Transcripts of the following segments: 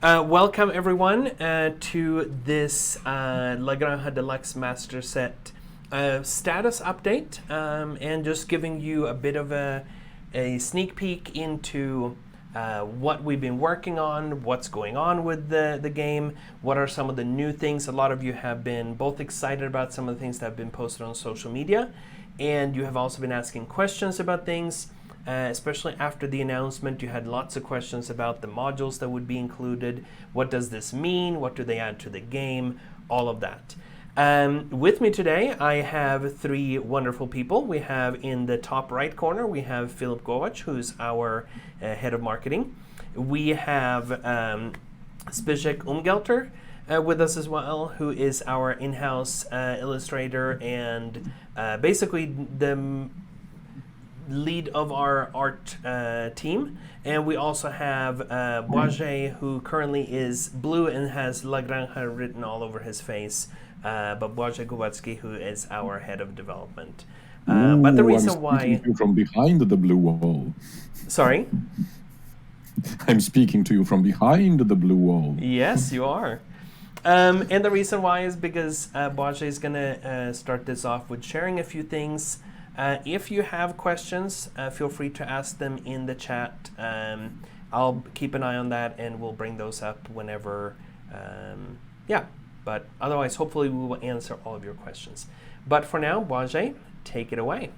Welcome everyone to this La Granja Deluxe Master Set status update, and just giving you a bit of a sneak peek into what we've been working on, what's going on with the game, what are some of the new things. A lot of you have been both excited about some of the things that have been posted on social media, and you have also been asking questions about things. Especially after the announcement, you had lots of questions about the modules that would be included. What does this mean? What do they add to the game? All of that. With me today, I have three wonderful people. We have in the top right corner, we have Philip Govac, who's our head of marketing. We have Zbyszek Umgelter with us as well, who is our in-house illustrator and basically the lead of our art team. And we also have Błażej, who currently is blue and has La Granja written all over his face, but Błażej Głowacki, who is our head of development. But the reason why... I'm speaking to you from behind the blue wall. Sorry? I'm speaking to you from behind the blue wall. Yes, you are. And the reason why is because Błażej is going to start this off with sharing a few things. If you have questions, feel free to ask them in the chat. I'll keep an eye on that and we'll bring those up whenever, but otherwise hopefully we will answer all of your questions. But for now, Błażej, take it away.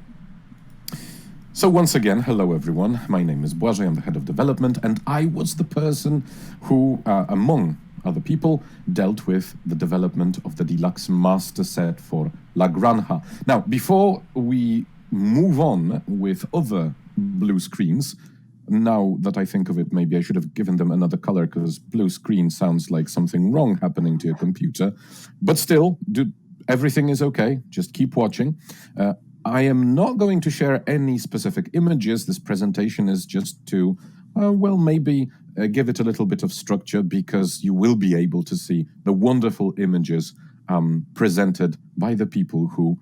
So once again, hello everyone. My name is Błażej, I'm the head of development, and I was the person who, among other people, dealt with the development of the Deluxe Master Set for La Granja. Now, before we move on with other blue screens, now that I think of it, maybe I should have given them another color because blue screen sounds like something wrong happening to your computer. But still, everything is okay. Just keep watching. I am not going to share any specific images. This presentation is just to, maybe give it a little bit of structure because you will be able to see the wonderful images presented by the people who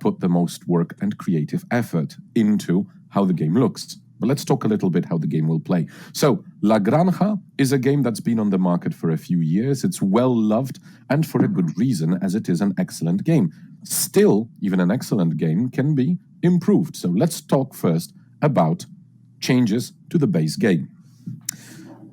put the most work and creative effort into how the game looks. But let's talk a little bit how the game will play. So, La Granja is a game that's been on the market for a few years. It's well loved, and for a good reason, as it is an excellent game. Still, even an excellent game can be improved. So let's talk first about changes to the base game.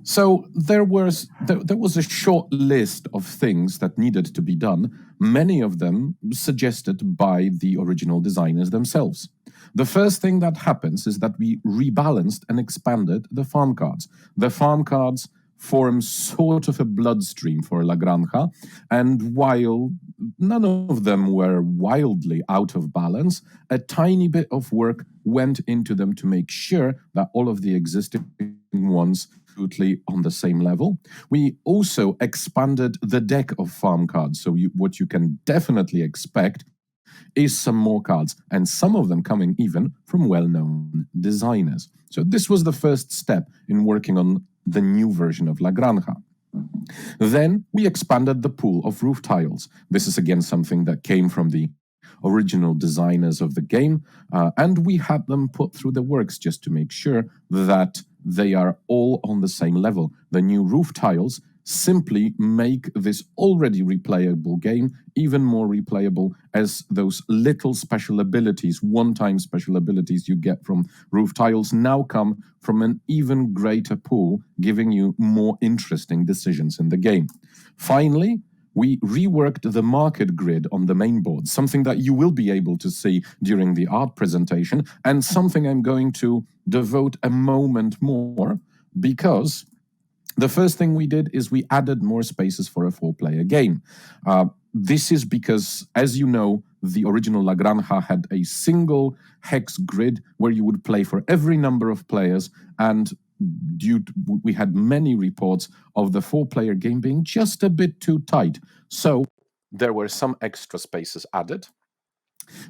So there was a short list of things that needed to be done, many of them suggested by the original designers themselves. The first thing that happens is that we rebalanced and expanded the farm cards. The farm cards form sort of a bloodstream for La Granja, and while none of them were wildly out of balance, a tiny bit of work went into them to make sure that all of the existing ones on the same level. We also expanded the deck of farm cards, so what you can definitely expect is some more cards, and some of them coming even from well-known designers. So this was the first step in working on the new version of La Granja. Then we expanded the pool of roof tiles. This is again something that came from the original designers of the game, and we had them put through the works just to make sure that they are all on the same level. The new roof tiles simply make this already replayable game even more replayable, as those little special abilities, one-time special abilities you get from roof tiles now come from an even greater pool, giving you more interesting decisions in the game. Finally, we reworked the market grid on the main board, something that you will be able to see during the art presentation, and something I'm going to devote a moment more, because the first thing we did is we added more spaces for a 4-player game. This is because, as you know, the original La Granja had a single hex grid where you would play for every number of players, and we had many reports of the 4-player game being just a bit too tight. So there were some extra spaces added.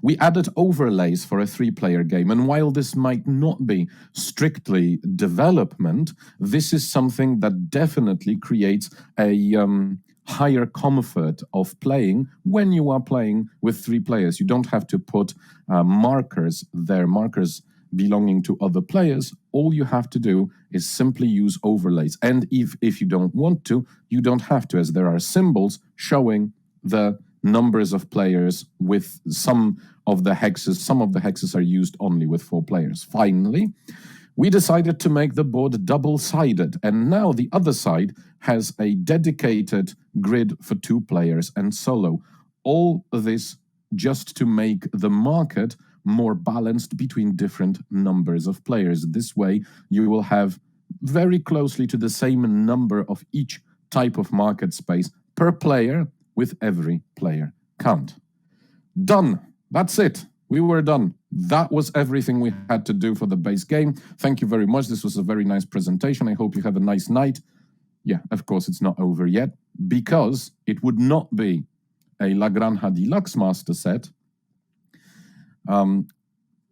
We added overlays for a 3-player game, and while this might not be strictly development, this is something that definitely creates a higher comfort of playing when you are playing with 3 players. You don't have to put markers belonging to other players all you have to do is simply use overlays. And if you don't want to, you don't have to, as there are symbols showing the numbers of players with some of the hexes. Some of the hexes are used only with 4 players. Finally, we decided to make the board double-sided, and now the other side has a dedicated grid for 2 players and solo. All this just to make the market more balanced between different numbers of players. This way, you will have very closely to the same number of each type of market space per player with every player count. Done. That's it. We were done. That was everything we had to do for the base game. Thank you very much. This was a very nice presentation. I hope you have a nice night. Yeah, of course, it's not over yet, because it would not be a La Granja Deluxe Master Set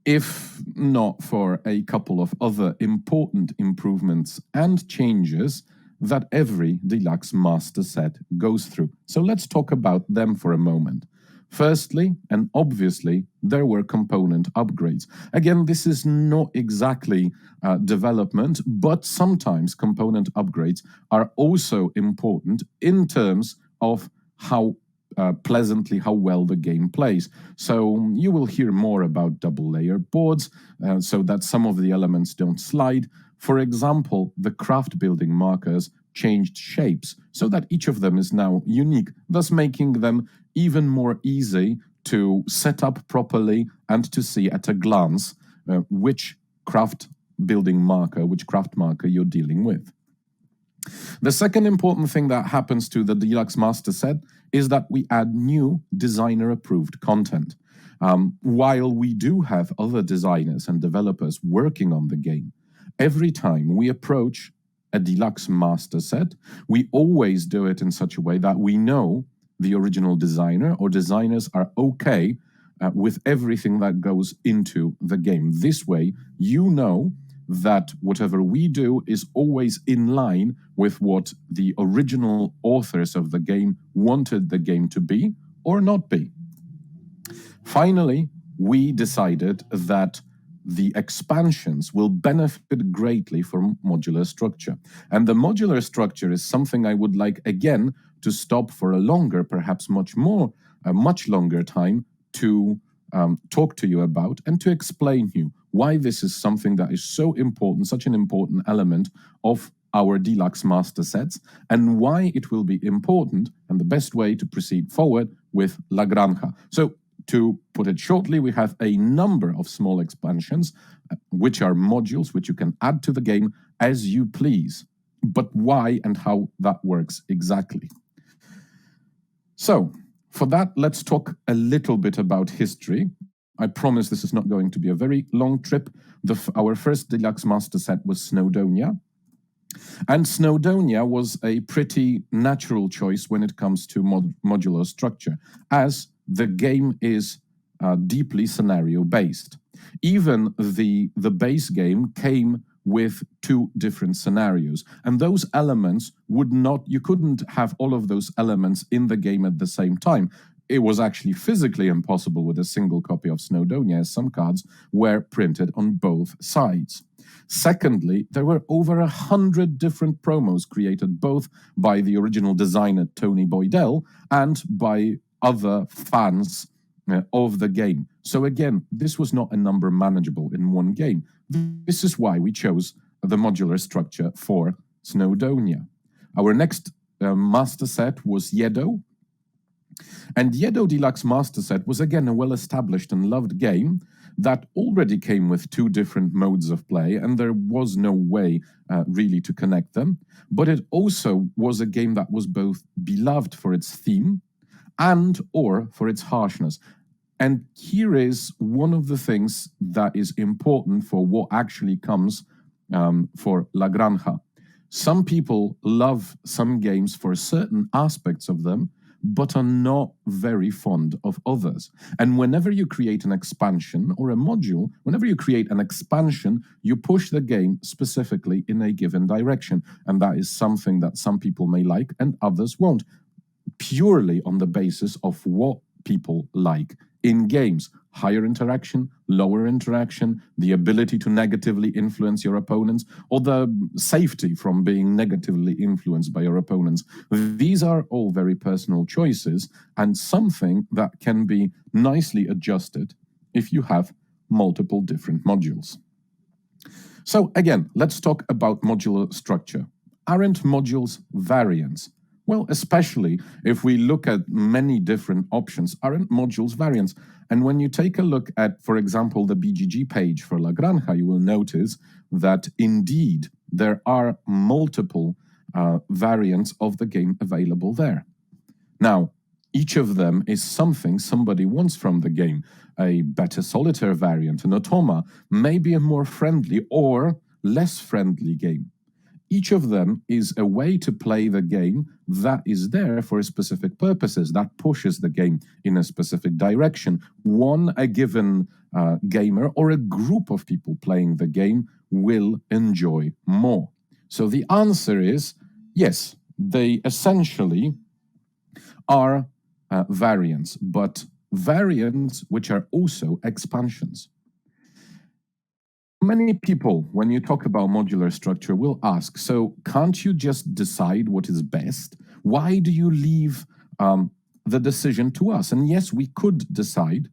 if not for a couple of other important improvements and changes that every Deluxe Master Set goes through. So let's talk about them for a moment. Firstly, and obviously, there were component upgrades. Again, this is not exactly development, but sometimes component upgrades are also important in terms of how well the game plays. So you will hear more about double-layer boards, so that some of the elements don't slide. For example, the craft building markers changed shapes so that each of them is now unique, thus making them even more easy to set up properly and to see at a glance which craft marker you're dealing with. The second important thing that happens to the Deluxe Master Set is that we add new designer-approved content. While we do have other designers and developers working on the game, every time we approach a Deluxe Master Set, we always do it in such a way that we know the original designer or designers are okay with everything that goes into the game. This way, you know that whatever we do is always in line with what the original authors of the game wanted the game to be or not be. Finally, we decided that the expansions will benefit greatly from modular structure. And the modular structure is something I would like, again, to stop for a longer, perhaps much longer time to talk to you about and to explain to you why this is something that is so important, such an important element of our Deluxe Master Sets, and why it will be important and the best way to proceed forward with La Granja. So, to put it shortly, we have a number of small expansions, which are modules which you can add to the game as you please. But why and how that works exactly? So, for that, let's talk a little bit about history. I promise this is not going to be a very long trip. Our first Deluxe Master Set was Snowdonia. And Snowdonia was a pretty natural choice when it comes to modular structure, as the game is deeply scenario-based. Even the base game came with 2 different scenarios, and those elements you couldn't have all of those elements in the game at the same time. It was actually physically impossible with a single copy of Snowdonia, as some cards were printed on both sides. Secondly, there were over 100 different promos created both by the original designer Tony Boydell and by other fans of the game. So again, this was not a number manageable in one game. This is why we chose the modular structure for Snowdonia. Our next master set was Yedo. And Yedo Deluxe Master Set was again a well-established and loved game that already came with 2 different modes of play, and there was no way really to connect them. But it also was a game that was both beloved for its theme and or for its harshness. And here is one of the things that is important for what actually comes for La Granja. Some people love some games for certain aspects of them, but are not very fond of others. And whenever you create an expansion or a module, whenever you create an expansion, you push the game specifically in a given direction. And that is something that some people may like and others won't, purely on the basis of what people like in games. higher interaction, lower interaction, the ability to negatively influence your opponents, or the safety from being negatively influenced by your opponents. These are all very personal choices and something that can be nicely adjusted if you have multiple different modules. So again, let's talk about modular structure. Aren't modules variants? Well, especially if we look at many different options, aren't modules variants? And when you take a look at, for example, the BGG page for La Granja, you will notice that indeed there are multiple variants of the game available there. Now, each of them is something somebody wants from the game. A better solitaire variant, an automa, maybe a more friendly or less friendly game. Each of them is a way to play the game that is there for specific purposes, that pushes the game in a specific direction. One, a given gamer or a group of people playing the game will enjoy more. So the answer is yes, they essentially are variants, but variants which are also expansions. Many people, when you talk about modular structure, will ask, so can't you just decide what is best? Why do you leave the decision to us? And yes, we could decide,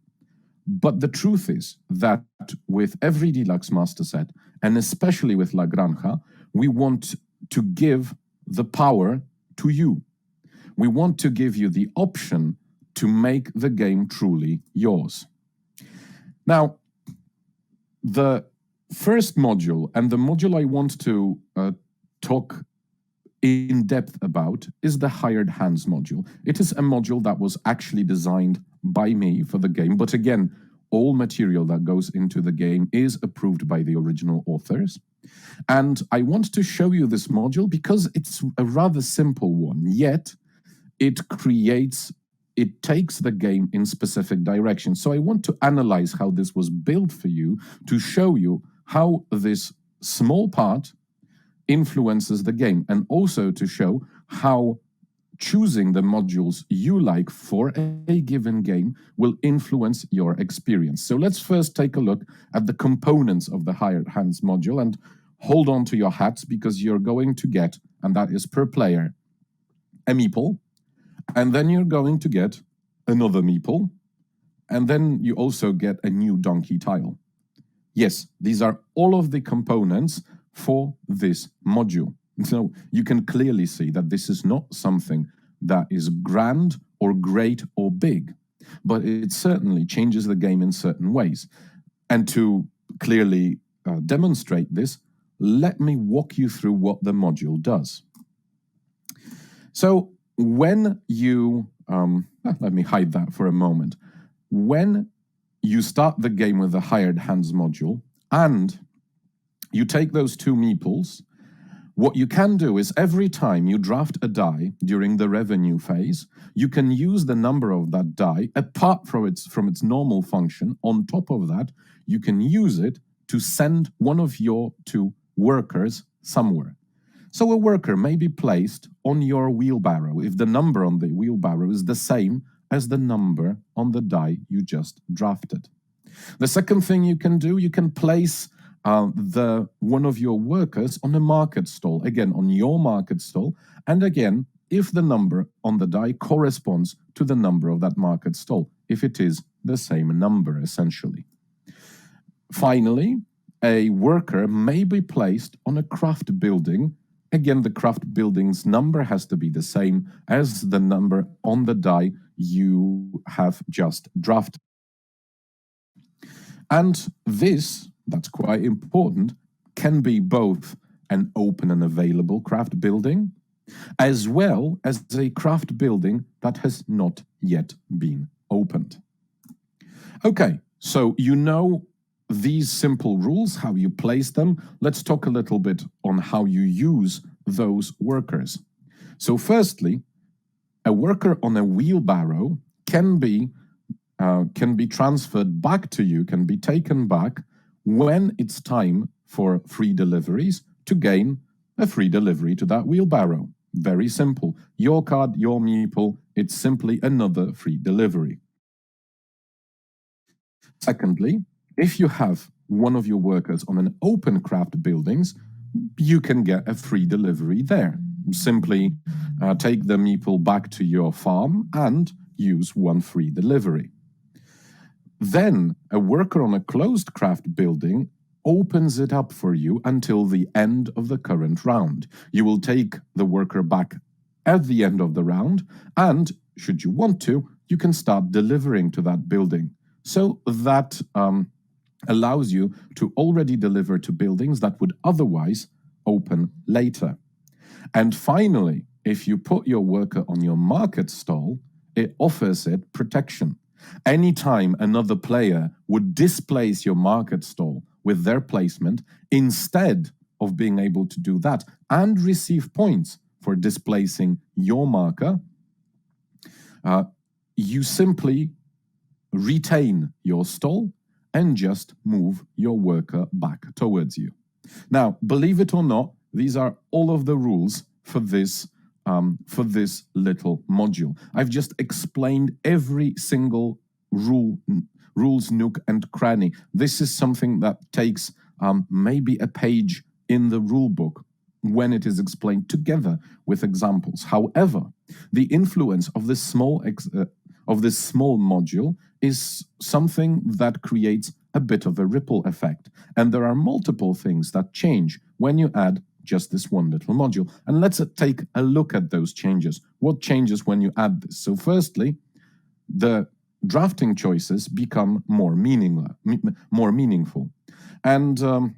but the truth is that with every Deluxe Master Set, and especially with La Granja, we want to give the power to you. We want to give you the option to make the game truly yours. Now, the first module, and the module I want to talk in depth about, is the hired hands module. It is a module that was actually designed by me for the game, but again, all material that goes into the game is approved by the original authors. And I want to show you this module because it's a rather simple one, yet it takes the game in specific directions. So I want to analyze how this was built for you to show you how this small part influences the game, and also to show how choosing the modules you like for a given game will influence your experience. So let's first take a look at the components of the hired hands module, and hold on to your hats because you're going to get, and that is per player, a meeple, and then you're going to get another meeple, and then you also get a new donkey tile. Yes, these are all of the components for this module. So you can clearly see that this is not something that is grand or great or big, but it certainly changes the game in certain ways. And to clearly demonstrate this, let me walk you through what the module does. So when you, let me hide that for a moment. When you start the game with the hired hands module and you take those two meeples, what you can do is every time you draft a die during the revenue phase, you can use the number of that die apart from its normal function. On top of that, you can use it to send one of your two workers somewhere. So a worker may be placed on your wheelbarrow if the number on the wheelbarrow is the same as the number on the die you just drafted. The second thing you can do, you can place one of your workers on a market stall, again on your market stall, and again if the number on the die corresponds to the number of that market stall, if it is the same number essentially. Finally, a worker may be placed on a craft building. Again, the craft building's number has to be the same as the number on the die you have just drafted. And this, that's quite important, can be both an open and available craft building, as well as a craft building that has not yet been opened. Okay, so you know these simple rules, how you place them. Let's talk a little bit on how you use those workers. So firstly, a worker on a wheelbarrow can be transferred back to you, can be taken back when it's time for free deliveries to gain a free delivery to that wheelbarrow. Very simple. Your card, your meeple, it's simply another free delivery. Secondly, if you have one of your workers on an open craft buildings, you can get a free delivery there. Simply take the meeple back to your farm and use one free delivery. Then a worker on a closed craft building opens it up for you until the end of the current round. You will take the worker back at the end of the round, and should you want to, you can start delivering to that building. So that allows you to already deliver to buildings that would otherwise open later. And finally, if you put your worker on your market stall, it offers it protection. Anytime another player would displace your market stall with their placement, instead of being able to do that and receive points for displacing your marker, you simply retain your stall and just move your worker back towards you. Now, believe it or not, these are all of the rules for this little module. I've just explained every single rules nook and cranny. This is something that takes maybe a page in the rule book when it is explained together with examples. However, the influence of this small module is something that creates a bit of a ripple effect. And there are multiple things that change when you add just this one little module. And let's take a look at those changes. What changes when you add this? So firstly, the drafting choices become more meaningful. And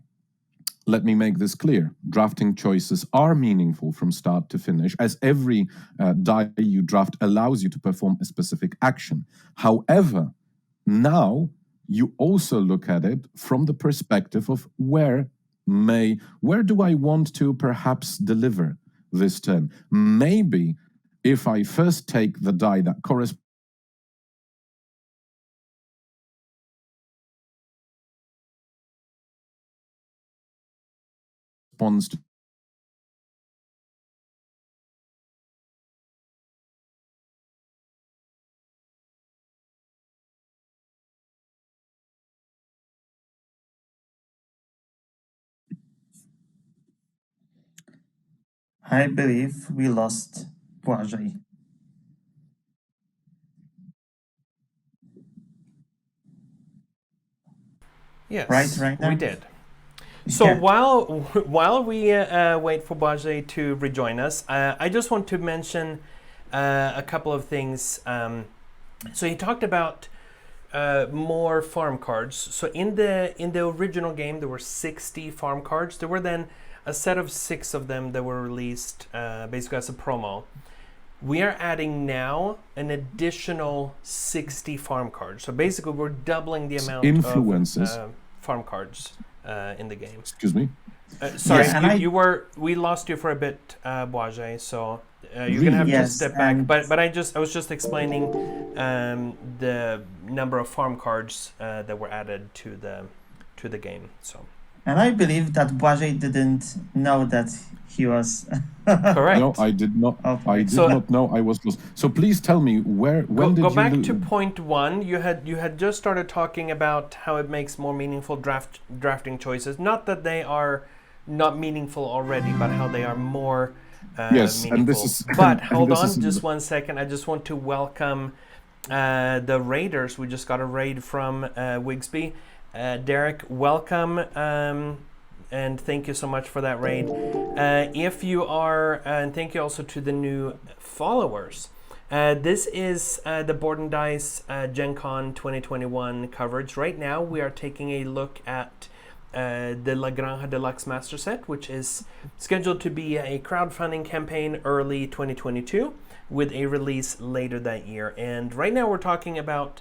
let me make this clear. Drafting choices are meaningful from start to finish, as every die you draft allows you to perform a specific action. However, now you also look at it from the perspective of where do I want to perhaps deliver this turn? Maybe if I first take the die that corresponds to I believe we lost Błażej. Yes, Right we now? did. So Yeah. while we wait for Błażej to rejoin us, I just want to mention a couple of things. So he talked about more farm cards. So in the original game, there were 60 farm cards. There were then a set of 6 of them that were released basically as a promo. We are adding now an additional 60 farm cards. So basically, we're doubling the amount of farm cards in the game. excuse me. Sorry, Yes, and we lost you for a bit, Błażej. So you're gonna have to Yes, step back. and- But I was just explaining the number of farm cards that were added to the game. So And I believe that Błażej didn't know that he was correct. No, I did not. Okay. I did So- not know I was lost. So please tell me when did Go you back lo- to point 1. You had just started talking about how it makes more meaningful drafting choices. Not that they are not meaningful already, but how they are more Yes, meaningful. and this is- But and hold this on is- just 1 second. I just want to welcome the raiders. We just got a raid from Wigsby. Derek, welcome. And thank you so much for that raid. If you are, and thank you also to the new followers. This is the Board&Dice Gen Con 2021 coverage. Right now, we are taking a look at the Granja Deluxe Master Set, which is scheduled to be a crowdfunding campaign early 2022 with a release later that year. And right now, we're talking about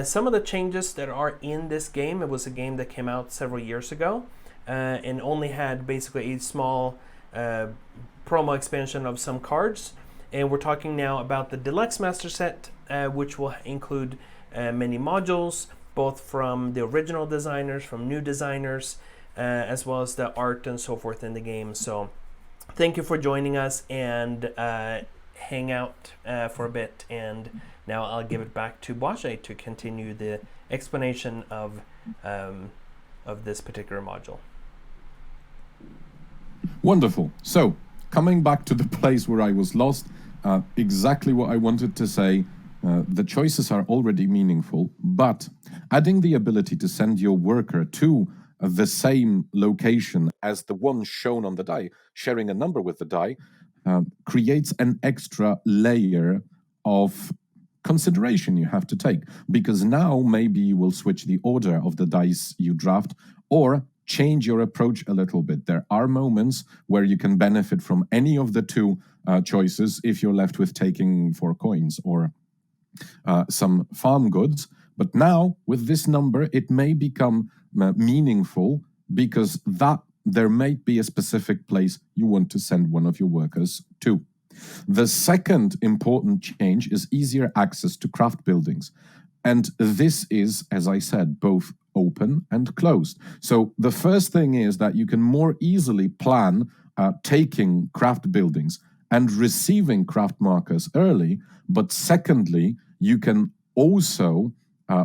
some of the changes that are in this game. It was a game that came out several years ago. And only had basically a small promo expansion of some cards. And we're talking now about the Deluxe Master Set, which will include many modules, both from the original designers, from new designers, as well as the art and so forth in the game. So thank you for joining us. And hang out for a bit, and now I'll give it back to Bwajay to continue the explanation of this particular module. Wonderful. So, coming back to the place where I was lost, exactly what I wanted to say. The choices are already meaningful, but adding the ability to send your worker to the same location as the one shown on the die, sharing a number with the die, creates an extra layer of consideration you have to take. Because now maybe you will switch the order of the dice you draft or change your approach a little bit. There are moments where you can benefit from any of the two choices if you're left with taking 4 coins or some farm goods. But now, with this number, it may become meaningful because that there may be a specific place you want to send one of your workers to. The second important change is easier access to craft buildings. And this is, as I said, both open and closed. So the first thing is that you can more easily plan taking craft buildings and receiving craft markers early. But secondly, you can also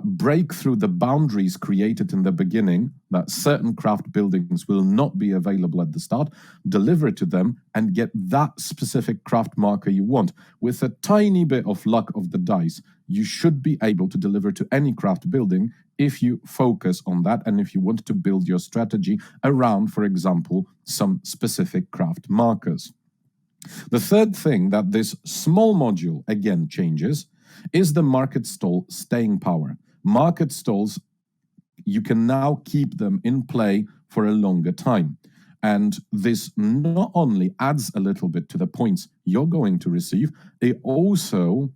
break through the boundaries created in the beginning that certain craft buildings will not be available at the start, deliver to them, and get that specific craft marker you want. With a tiny bit of luck of the dice, you should be able to deliver to any craft building if you focus on that and if you want to build your strategy around, for example, some specific craft markers. The third thing that this small module again changes is the market stall staying power. Market stalls, you can now keep them in play for a longer time. And this not only adds a little bit to the points you're going to receive, it also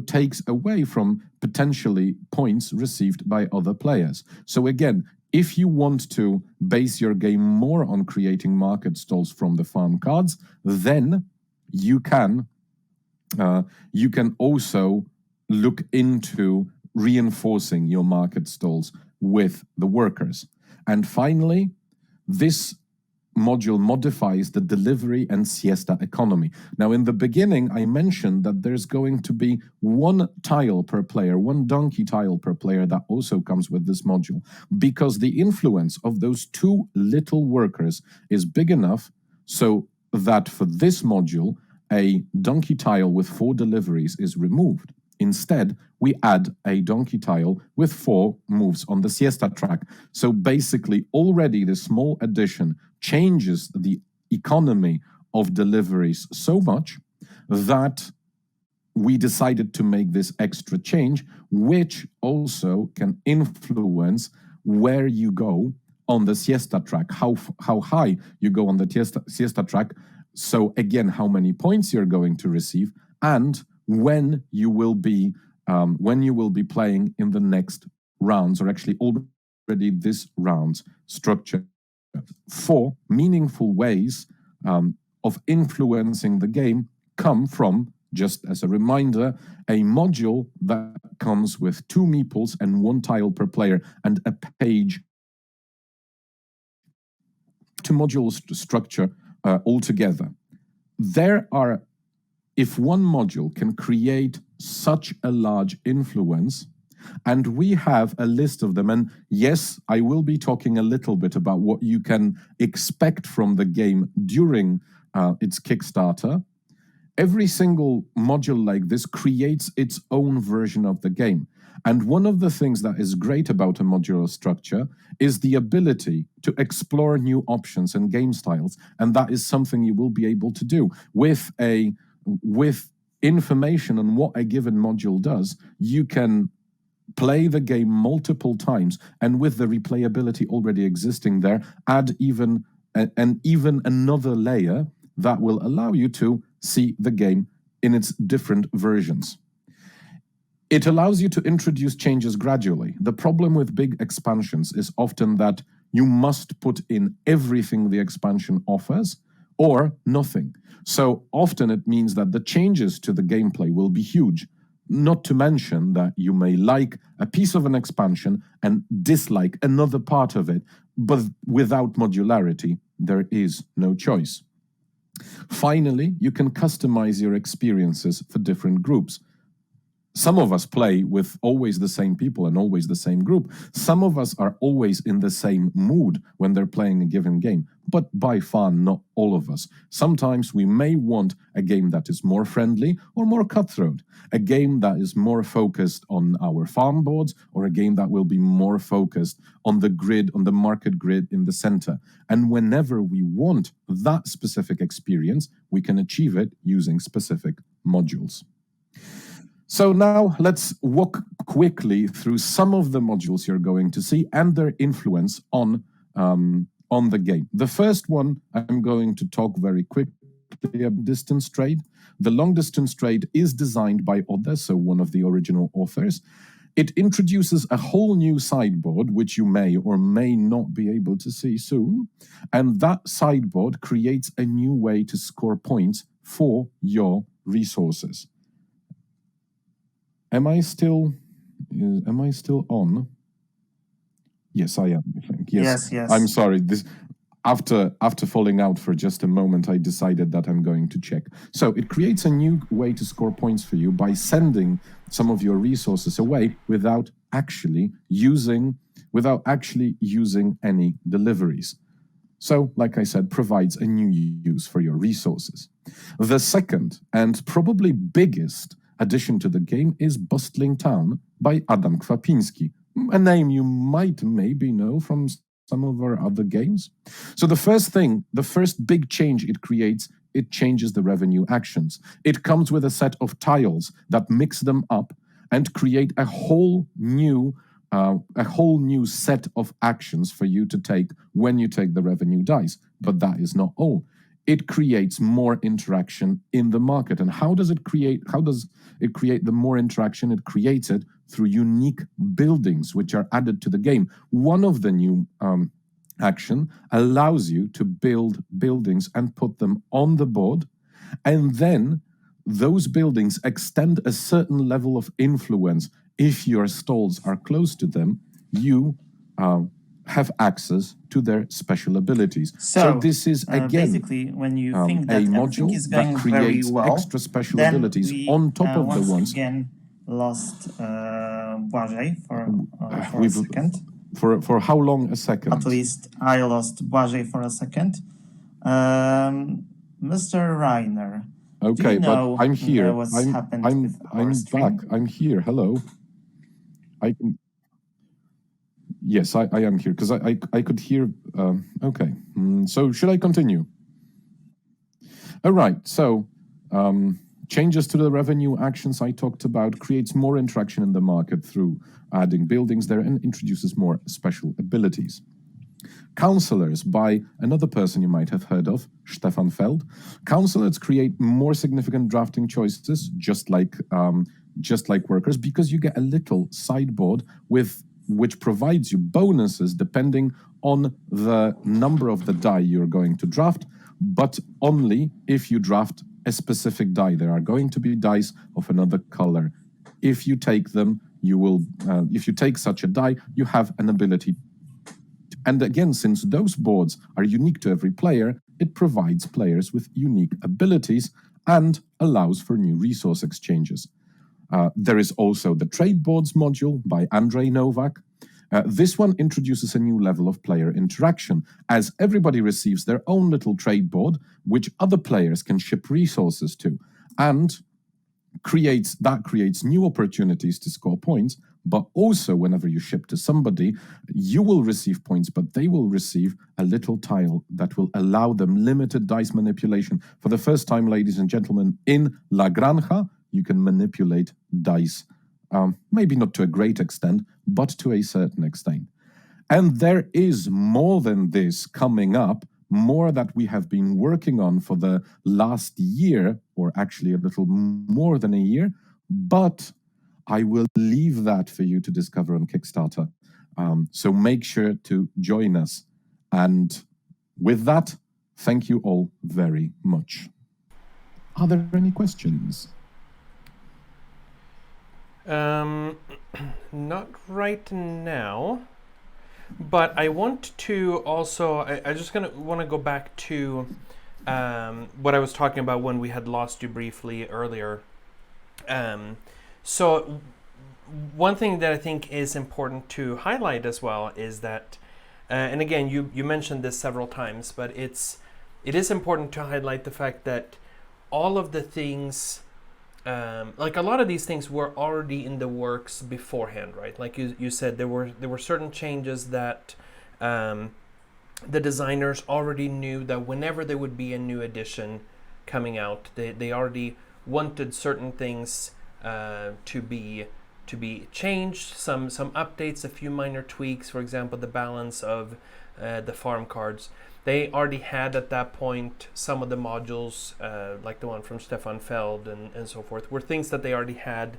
takes away from potentially points received by other players. So again, if you want to base your game more on creating market stalls from the farm cards, then you can also look into reinforcing your market stalls with the workers. And finally, this module modifies the delivery and siesta economy. Now, in the beginning, I mentioned that there's going to be 1 tile per player, 1 donkey tile per player that also comes with this module, because the influence of those 2 little workers is big enough so that for this module, a donkey tile with 4 deliveries is removed. Instead, we add a donkey tile with 4 moves on the siesta track. So basically, already this small addition changes the economy of deliveries so much that we decided to make this extra change, which also can influence where you go on the siesta track, how high you go on the siesta track. So again, how many points you're going to receive, and when you will be playing in the next rounds, or actually already this round's structure. 4 meaningful ways of influencing the game come from, just as a reminder, a module that comes with 2 meeples and 1 tile per player and a page to module structure altogether. If one module can create such a large influence, and we have a list of them, and yes, I will be talking a little bit about what you can expect from the game during its Kickstarter. Every single module like this creates its own version of the game. And one of the things that is great about a modular structure is the ability to explore new options and game styles. And that is something you will be able to do with information on what a given module does. You can play the game multiple times, and with the replayability already existing there, add even another layer that will allow you to see the game in its different versions. It allows you to introduce changes gradually. The problem with big expansions is often that you must put in everything the expansion offers or nothing. So often it means that the changes to the gameplay will be huge, not to mention that you may like a piece of an expansion and dislike another part of it, but without modularity, there is no choice. Finally, you can customize your experiences for different groups. Some of us play with always the same people and always the same group. Some of us are always in the same mood when they're playing a given game, but by far not all of us. Sometimes we may want a game that is more friendly or more cutthroat, a game that is more focused on our farm boards, or a game that will be more focused on the grid, on the market grid in the center. And whenever we want that specific experience, we can achieve it using specific modules. So now let's walk quickly through some of the modules you're going to see and their influence on the game. The first one, I'm going to talk very quickly about distance trade. The long distance trade is designed by Ode, so one of the original authors. It introduces a whole new sideboard, which you may or may not be able to see soon. And that sideboard creates a new way to score points for your resources. Am I still on? Yes, I am, I think. Yes. I'm sorry. After falling out for just a moment, I decided that I'm going to check. So it creates a new way to score points for you by sending some of your resources away without actually using any deliveries. So, like I said, provides a new use for your resources. The second and probably biggest addition to the game is Bustling Town by Adam Kwapinski, a name you might maybe know from some of our other games. So the first big change it creates, it changes the revenue actions. It comes with a set of tiles that mix them up and create a whole new set of actions for you to take when you take the revenue dice. But that is not all. It creates more interaction in the market. And how does it create the more interaction? It creates it through unique buildings which are added to the game. One of the new action allows you to build buildings and put them on the board, and then those buildings extend a certain level of influence. If your stalls are close to them, you have access to their special abilities. So this is again basically, when you think that a everything module is going that very creates well, extra special then abilities we, on top of the once ones. again lost Błażej for a second. For how long a second? At least I lost Błażej for a second. Mr. Reiner. Okay, but I'm here. I'm back. I'm here. Hello. I can. Yes, I am here because I could hear. Okay, so should I continue? All right. So changes to the revenue actions I talked about creates more interaction in the market through adding buildings there and introduces more special abilities. Counselors by another person you might have heard of, Stefan Feld. Counselors create more significant drafting choices, just like workers, because you get a little sideboard which provides you bonuses depending on the number of the die you're going to draft, but only if you draft a specific die. There are going to be dice of another color. If you take them, you will. If you take such a die, you have an ability. And again, since those boards are unique to every player, it provides players with unique abilities and allows for new resource exchanges. There is also the Trade Boards module by Andrei Novak. This one introduces a new level of player interaction, as everybody receives their own little trade board, which other players can ship resources to, and creates new opportunities to score points. But also, whenever you ship to somebody, you will receive points, but they will receive a little tile that will allow them limited dice manipulation. For the first time, ladies and gentlemen, in La Granja, you can manipulate dice, maybe not to a great extent, but to a certain extent. And there is more than this coming up, more that we have been working on for the last year, or actually a little more than a year, but I will leave that for you to discover on Kickstarter. So make sure to join us. And with that, thank you all very much. Are there any questions? Not right now, but I want to also, I just want to go back to what I was talking about when we had lost you briefly earlier. So one thing that I think is important to highlight as well is that, and again, you mentioned this several times, but it is important to highlight the fact that all of the things, like a lot of these things were already in the works beforehand, right? Like you said, there were certain changes that the designers already knew that whenever there would be a new edition coming out, they already wanted certain things to be changed, some updates, a few minor tweaks. For example, the balance of the farm cards. They already had at that point some of the modules, like the one from Stefan Feld and so forth, were things that they already had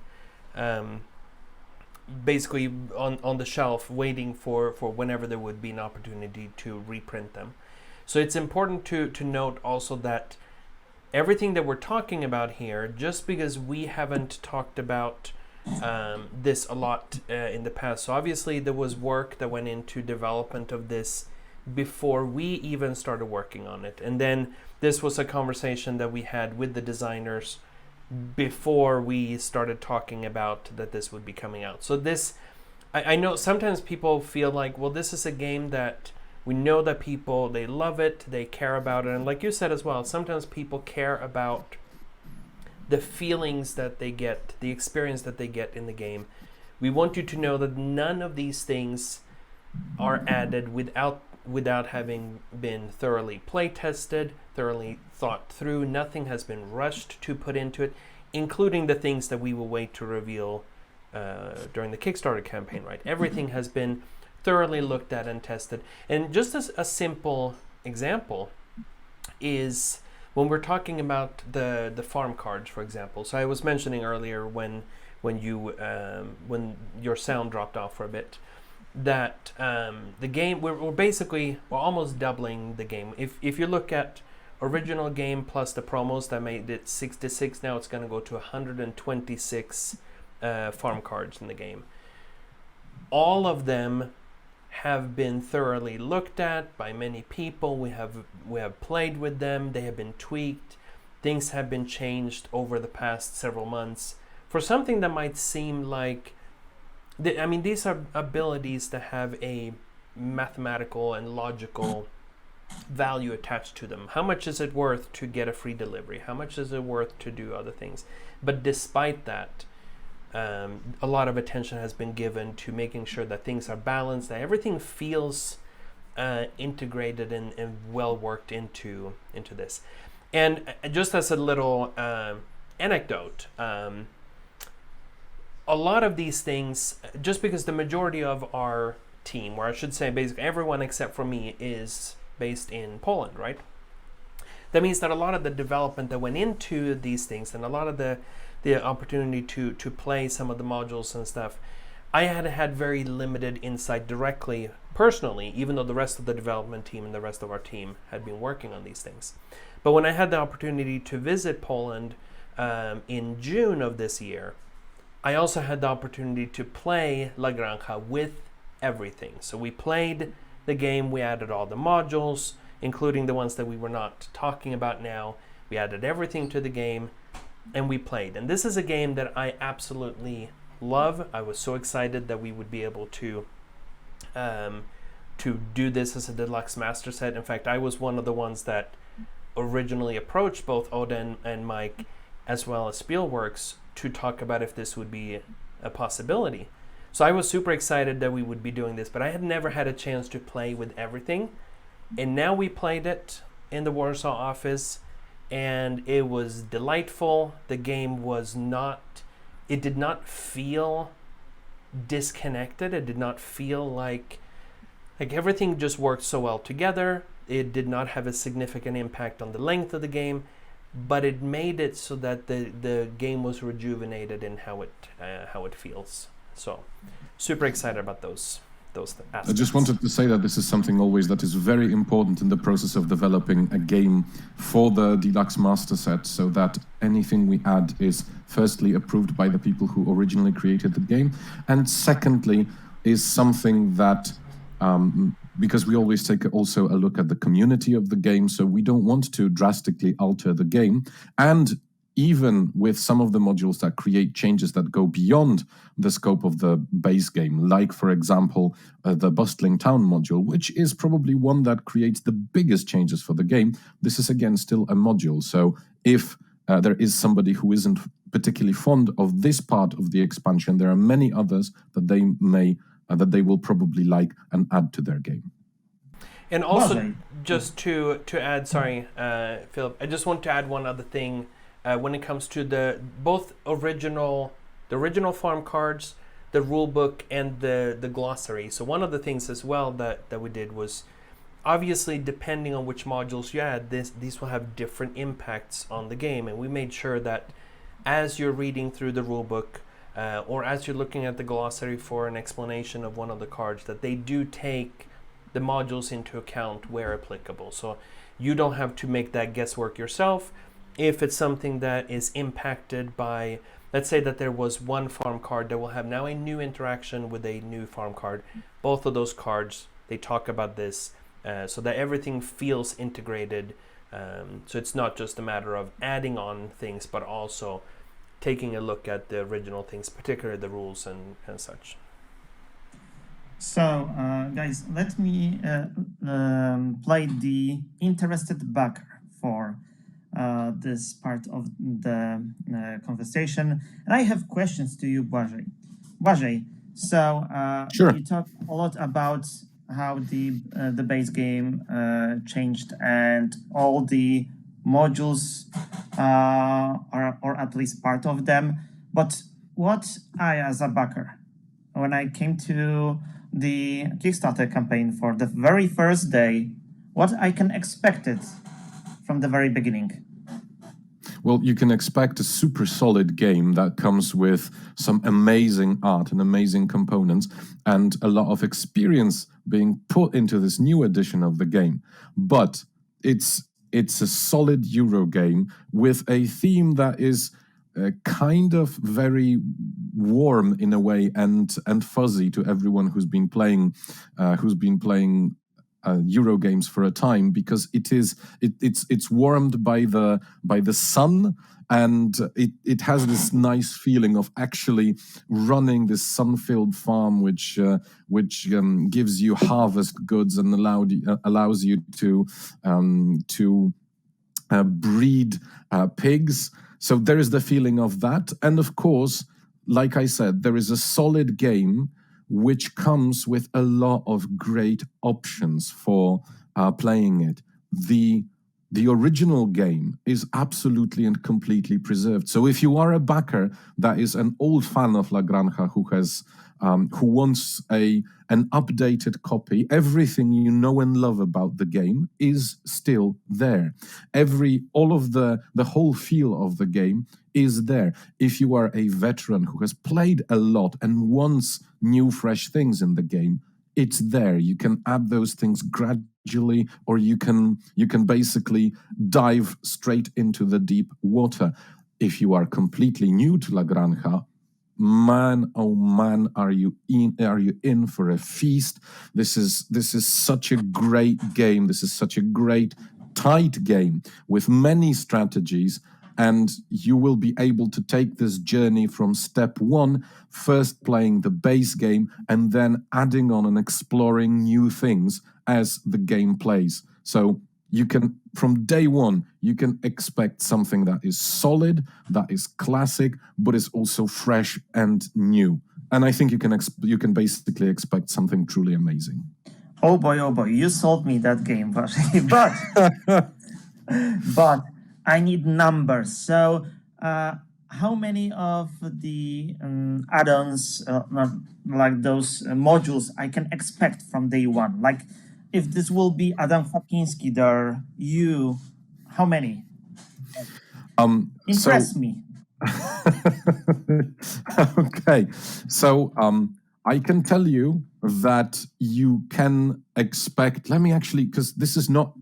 basically on the shelf waiting for whenever there would be an opportunity to reprint them. So it's important to note also that everything that we're talking about here, just because we haven't talked about this a lot in the past. So obviously there was work that went into development of this before we even started working on it. And then this was a conversation that we had with the designers before we started talking about that this would be coming out. So this, I know sometimes people feel like, well, this is a game that we know that people, they love it, they care about it. And like you said as well, sometimes people care about the feelings that they get, the experience that they get in the game. We want you to know that none of these things are added without having been thoroughly play tested, thoroughly thought through. Nothing has been rushed to put into it, including the things that we will wait to reveal during the Kickstarter campaign, right? Everything has been thoroughly looked at and tested. And just as a simple example is when we're talking about the farm cards, for example. So I was mentioning earlier when your sound dropped off for a bit, that the game, we're almost doubling the game. If you look at original game plus the promos that made it 66, now it's going to go to 126 farm cards in the game. All of them have been thoroughly looked at by many people. We have played with them. They have been tweaked. Things have been changed over the past several months. For something that might seem like, these are abilities that have a mathematical and logical value attached to them. How much is it worth to get a free delivery? How much is it worth to do other things? But despite that, a lot of attention has been given to making sure that things are balanced, that everything feels integrated and well worked into this. And just as a little anecdote, a lot of these things, just because the majority of our team, or I should say basically everyone except for me, is based in Poland, right? That means that a lot of the development that went into these things and a lot of the opportunity to play some of the modules and stuff, I had very limited insight directly, personally, even though the rest of the development team and the rest of our team had been working on these things. But when I had the opportunity to visit Poland in June of this year, I also had the opportunity to play La Granja with everything. So we played the game, we added all the modules, including the ones that we were not talking about now. We added everything to the game, and we played. And this is a game that I absolutely love. I was so excited that we would be able to do this as a Deluxe Master Set. In fact, I was one of the ones that originally approached both Oda and Mike, as well as Spielworks, to talk about if this would be a possibility. So I was super excited that we would be doing this, but I had never had a chance to play with everything. And now we played it in the Warsaw office, and it was delightful. The game was it did not feel disconnected. It did not feel like everything just worked so well together. It did not have a significant impact on the length of the game, but it made it so that the game was rejuvenated in how it feels. So super excited about those aspects. I just wanted to say that this is something always that is very important in the process of developing a game for the Deluxe Master Set, so that anything we add is firstly approved by the people who originally created the game, and secondly is something that because we always take also a look at the community of the game, so we don't want to drastically alter the game. And even with some of the modules that create changes that go beyond the scope of the base game, like, for example, the Bustling Town module, which is probably one that creates the biggest changes for the game, this is, again, still a module. So if there is somebody who isn't particularly fond of this part of the expansion, there are many others that they will probably like and add to their game. And also, just to add, sorry, Philip, I just want to add one other thing. When it comes to the original farm cards, the rule book, and the glossary. So one of the things as well that we did was, obviously, depending on which modules you add, these will have different impacts on the game. And we made sure that as you're reading through the rule book, or as you're looking at the glossary for an explanation of one of the cards, that they do take the modules into account where applicable. So you don't have to make that guesswork yourself. If it's something that is impacted by, let's say that there was one farm card that will have now a new interaction with a new farm card, both of those cards, they talk about this, so that everything feels integrated. So it's not just a matter of adding on things, but also taking a look at the original things, particularly the rules and such. So, guys, let me play the interested backer for this part of the conversation. And I have questions to you, Błażej. Błażej, so Sure. You talked a lot about how the base game changed and all the modules, or at least part of them. But what I, as a backer, when I came to the Kickstarter campaign for the very first day, what I can expect it from the very beginning? Well, you can expect a super solid game that comes with some amazing art and amazing components and a lot of experience being put into this new edition of the game. But it's a solid Euro game with a theme that is kind of very warm in a way and fuzzy to everyone who's been playing Euro games for a time, because it's warmed by the sun, and it has this nice feeling of actually running this sun-filled farm, which gives you harvest goods and allows you to breed pigs. So there is the feeling of that, and of course, like I said, there is a solid game which comes with a lot of great options for playing it. The original game is absolutely and completely preserved. So if you are a backer that is an old fan of La Granja who wants an updated copy, everything you know and love about the game is still there. All of the whole feel of the game is there. If you are a veteran who has played a lot and wants new, fresh things in the game, it's there. You can add those things gradually, or you can basically dive straight into the deep water. If you are completely new to La Granja, man, oh man, are you in for a feast? This is such a great game. This is such a great, tight game with many strategies. And you will be able to take this journey from step one, first playing the base game, and then adding on and exploring new things as the game plays. So you can, from day one, you can expect something that is solid, that is classic, but is also fresh and new. And I think you can basically expect something truly amazing. Oh boy, you sold me that game, but I need numbers. So, how many of the add-ons, like those modules, I can expect from day one? Like, if this will be Adam Kwapinski there, how many? Impress me. Okay, so I can tell you that you can expect. Let me actually, because this is not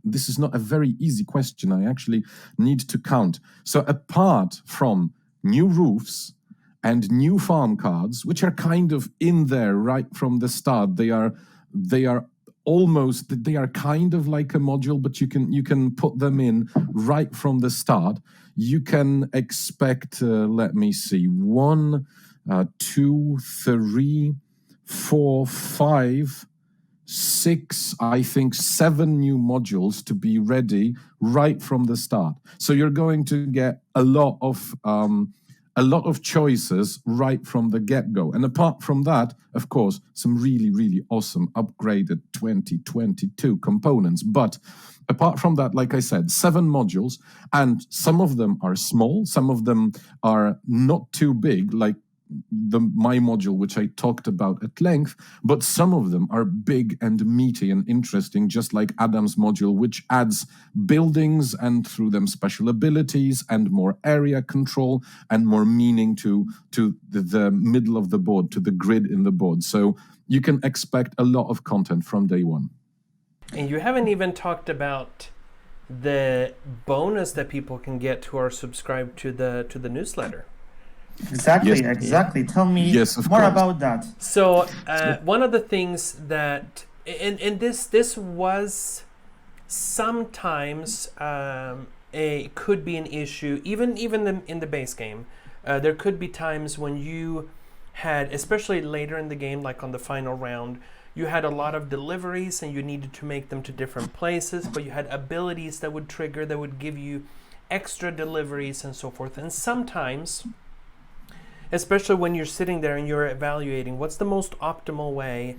a very easy question. I actually need to count. So apart from new roofs and new farm cards, which are kind of in there right from the start, they are almost, they are kind of like a module, but you can put them in right from the start. You can expect, let me see, 1, 2, 3, 4, 5, 6, I think 7 new modules to be ready right from the start. So you're going to get a lot of choices right from the get-go. And apart from that, of course, some really, really awesome upgraded 2022 components. But apart from that, like I said, 7 modules, and some of them are small, some of them are not too big, like my module, which I talked about at length, but some of them are big and meaty and interesting, just like Adam's module, which adds buildings and through them special abilities and more area control and more meaning to the middle of the board, to the grid in the board. So you can expect a lot of content from day one. And you haven't even talked about the bonus that people can get who are subscribed to the newsletter. Exactly, Yes. exactly. Tell me more course. about that. So one of the things that, and this was sometimes could be an issue, even in the base game. There could be times when you had, especially later in the game, like on the final round, you had a lot of deliveries and you needed to make them to different places, but you had abilities that would trigger, that would give you extra deliveries and so forth. And sometimes, especially when you're sitting there and you're evaluating what's the most optimal way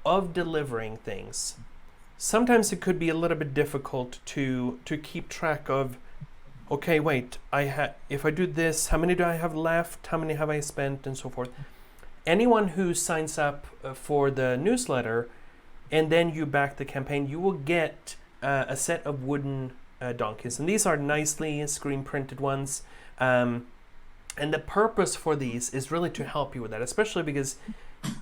of delivering things, sometimes it could be a little bit difficult to keep track of, okay, wait, if I do this, how many do I have left, how many have I spent, and so forth. Anyone who signs up for the newsletter and then you back the campaign, you will get a set of wooden donkeys, and these are nicely screen printed ones. And the purpose for these is really to help you with that, especially because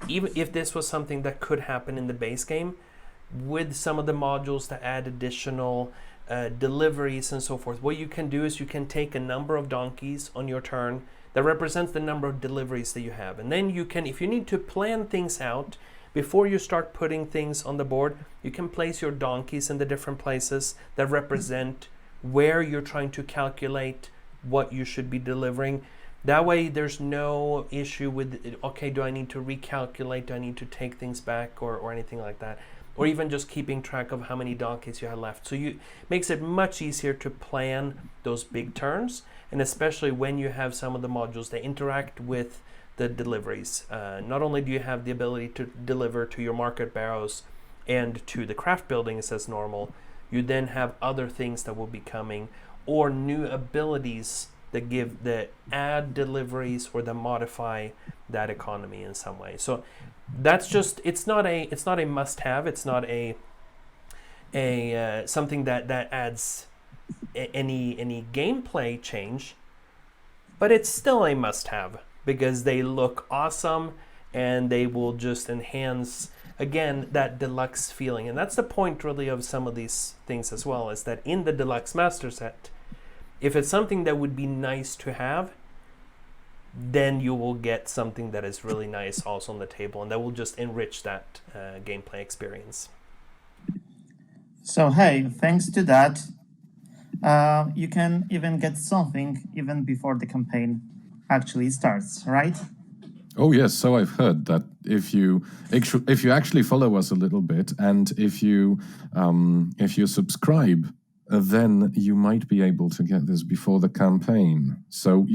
even if this was something that could happen in the base game, with some of the modules that add additional deliveries and so forth, what you can do is you can take a number of donkeys on your turn that represents the number of deliveries that you have. And then you can, if you need to plan things out before you start putting things on the board, you can place your donkeys in the different places that represent where you're trying to calculate what you should be delivering. That way there's no issue with, okay, do I need to recalculate? Do I need to take things back or anything like that? Or even just keeping track of how many donkeys you have left. So it makes it much easier to plan those big turns, and especially when you have some of the modules that interact with the deliveries. Not only do you have the ability to deliver to your market barrows and to the craft buildings as normal, you then have other things that will be coming, or new abilities that add deliveries or that modify that economy in some way. So that's just, it's not a must-have. It's not a something that adds any gameplay change, but it's still a must-have because they look awesome and they will just enhance, again, that deluxe feeling. And that's the point really of some of these things as well, is that in the Deluxe Master Set, if it's something that would be nice to have, then you will get something that is really nice also on the table, and that will just enrich that gameplay experience. So hey, thanks to that, you can even get something even before the campaign actually starts, right? Oh yes, so I've heard that if you actually follow us a little bit, and if you subscribe, then you might be able to get this before the campaign. So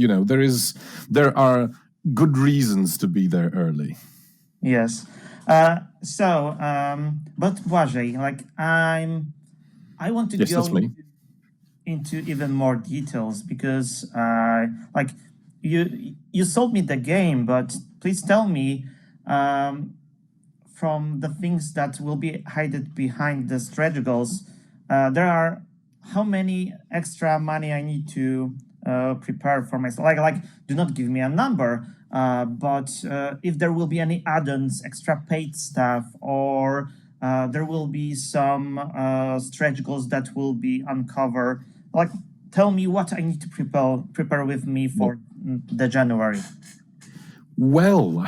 there are good reasons to be there early. Yes. But Błażej, I want to Yes, go that's me. into even more details because you sold me the game, but please tell me from the things that will be hidden behind the stretch goals, there are how many extra money I need to prepare for myself. Do not give me a number, but if there will be any add-ons, extra paid stuff, or there will be some stretch goals that will be uncovered. Tell me what I need to prepare with me for the January. Well,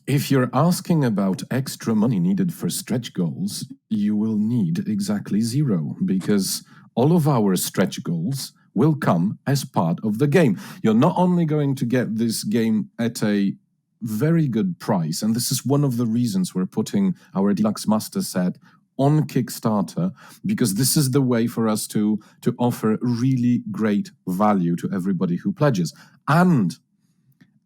If you're asking about extra money needed for stretch goals, you will need exactly 0, because all of our stretch goals will come as part of the game. You're not only going to get this game at a very good price, and this is one of the reasons we're putting our Deluxe Master Set on Kickstarter, because this is the way for us to offer really great value to everybody who pledges. And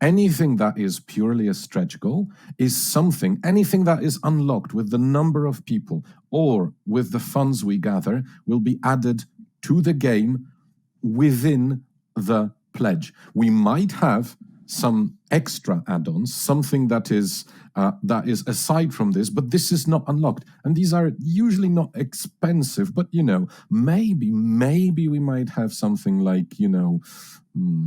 anything that is purely a stretch goal is something, anything that is unlocked with the number of people or with the funds we gather will be added to the game within the pledge. We might have some extra add-ons, something that is aside from this, but this is not unlocked. And these are usually not expensive, but maybe we might have something like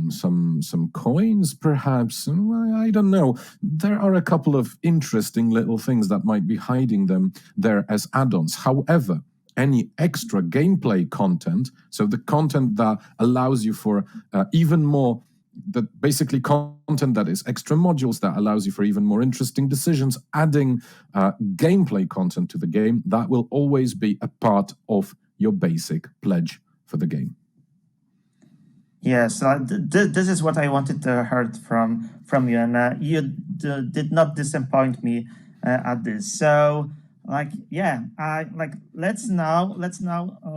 some coins, perhaps. I don't know. There are a couple of interesting little things that might be hiding them there as add-ons. However, any extra gameplay content, so the content that allows you for even more, that basically content that is extra modules that allows you for even more interesting decisions, adding gameplay content to the game, that will always be a part of your basic pledge for the game. Yes, this is what I wanted to hear from you, and you did not disappoint me at this. So, let's now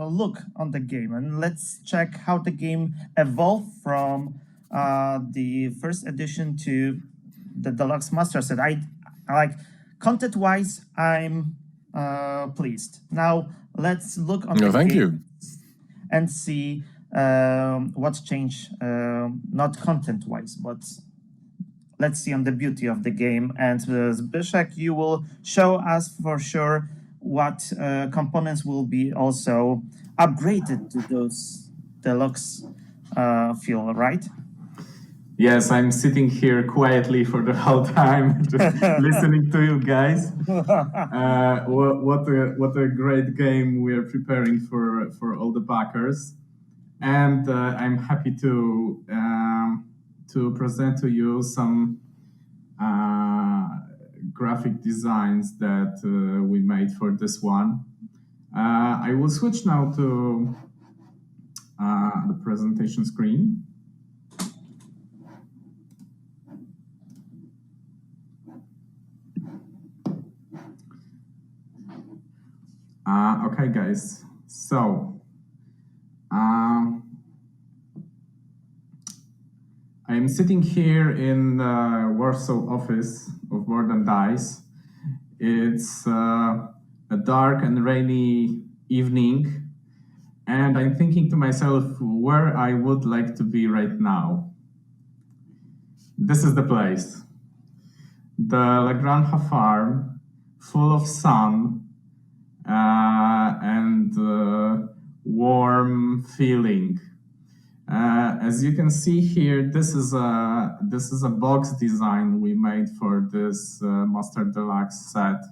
look on the game, and let's check how the game evolved from the first edition to the Deluxe Master Set. Content-wise, I'm pleased. Now let's look on the thank game you. and see what's changed, not content-wise, but let's see on the beauty of the game. And Zbyszek, you will show us for sure what components will be also upgraded to those deluxe feel, right? Yes, I'm sitting here quietly for the whole time, just listening to you guys. What a great game we are preparing for all the backers, and I'm happy to present to you some graphic designs that we made for this one. I will switch now to the presentation screen. Okay, guys. So, I am sitting here in the Warsaw office of Board&Dice. It's a dark and rainy evening, and I'm thinking to myself where I would like to be right now. This is the place. The Granja farm, full of sun, and warm feeling. As you can see here, this is a box design we made for this Master Deluxe set.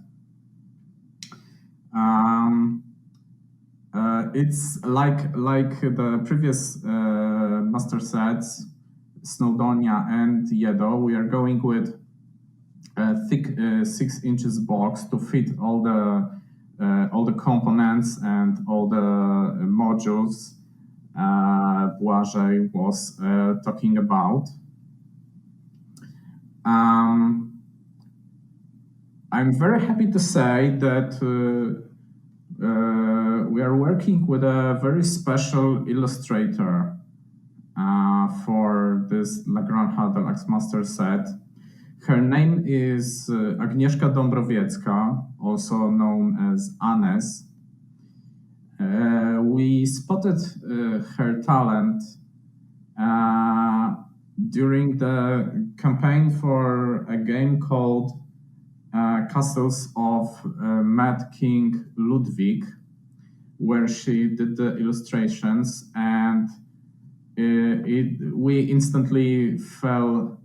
It's like the previous Master sets, Snowdonia and Yedo. We are going with a thick 6 inches box to fit all the components and all the modules Błażej was talking about. I'm very happy to say that we are working with a very special illustrator for this Granja Deluxe Master Set. Her name is Agnieszka Dąbrowiecka, also known as Anes. We spotted her talent during the campaign for a game called Castles of Mad King Ludwig, where she did the illustrations, and we instantly fell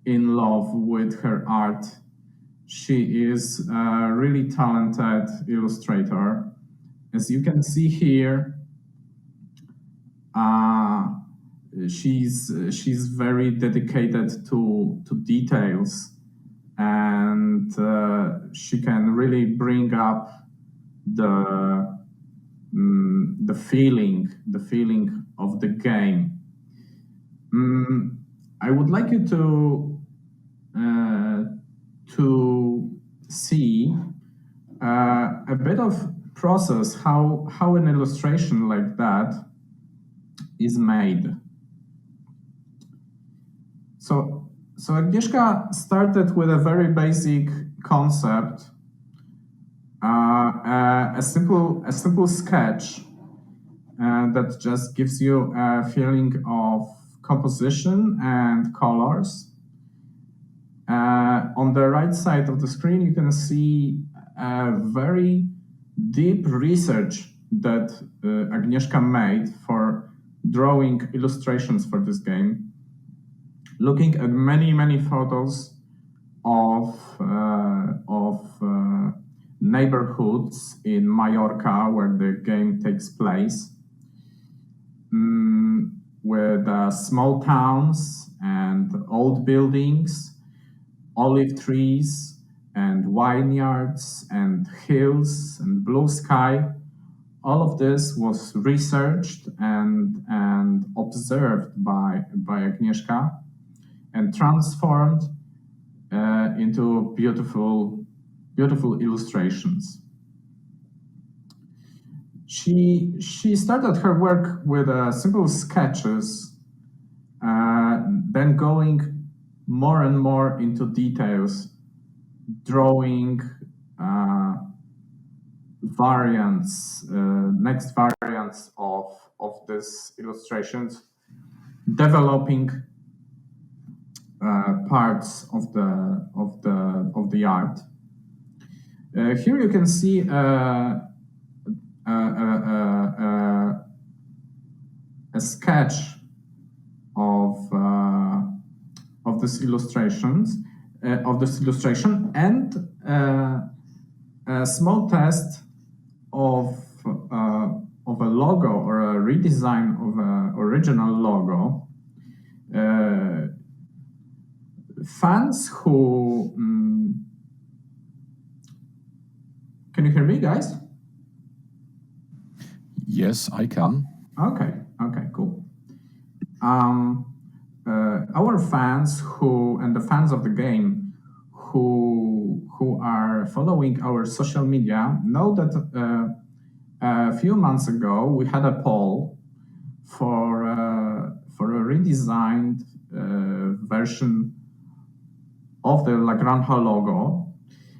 in love with her art. She is a really talented illustrator. As you can see here, she's very dedicated to details, and she can really bring up the feeling of the game. I would like you to see a bit of process how an illustration like that is made. So Agnieszka started with a very basic concept, a simple sketch that just gives you a feeling of composition and colors. On the right side of the screen, you can see a very deep research that Agnieszka made for drawing illustrations for this game, looking at many photos of neighborhoods in Mallorca where the game takes place, with small towns and old buildings, olive trees and vineyards and hills and blue sky. All of this was researched and observed by Agnieszka and transformed into beautiful illustrations. She started her work with simple sketches, then going more and more into details, drawing next variants of these illustrations, developing parts of the art. Here you can see a sketch of this illustration and a small test of a logo or a redesign of an original logo. Fans who can you hear me, guys? Yes, I can. Okay, cool. Our fans and the fans of the game who are following our social media know that a few months ago we had a poll for a redesigned version of the La Granja logo,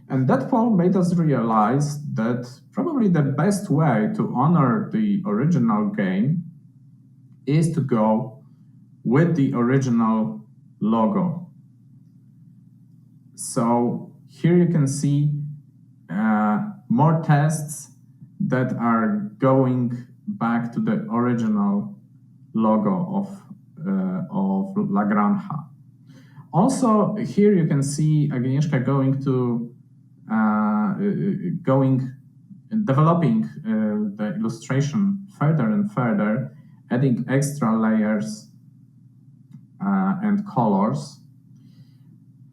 and that poll made us realize that probably the best way to honor the original game is to go with the original logo. So here you can see more tests that are going back to the original logo of La Granja. Also, here you can see Agnieszka developing the illustration further and further, adding extra layers and colors.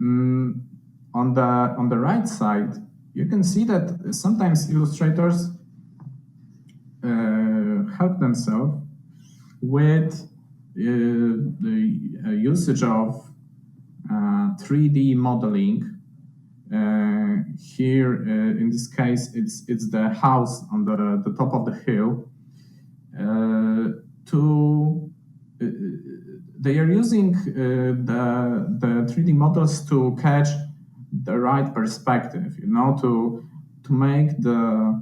On the right side, you can see that sometimes illustrators help themselves with the usage of 3D modeling. Here, in this case, it's the house on the top of the hill. They are using the 3D models to catch the right perspective, to make the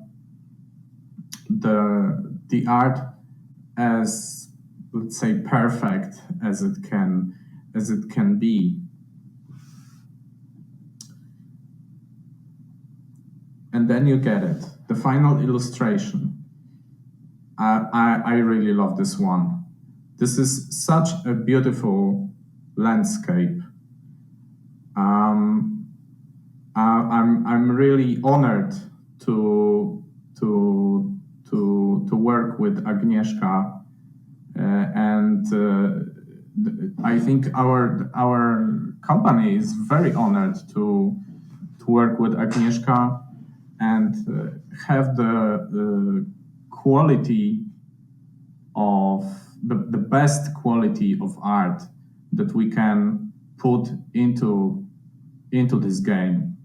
art as, let's say, perfect as it can be. And then you get it, the final illustration. I really love this one. This is such a beautiful landscape. I'm really honored to work with Agnieszka and I think our company is very honored to work with Agnieszka and have the quality of the best quality of art that we can put into this game.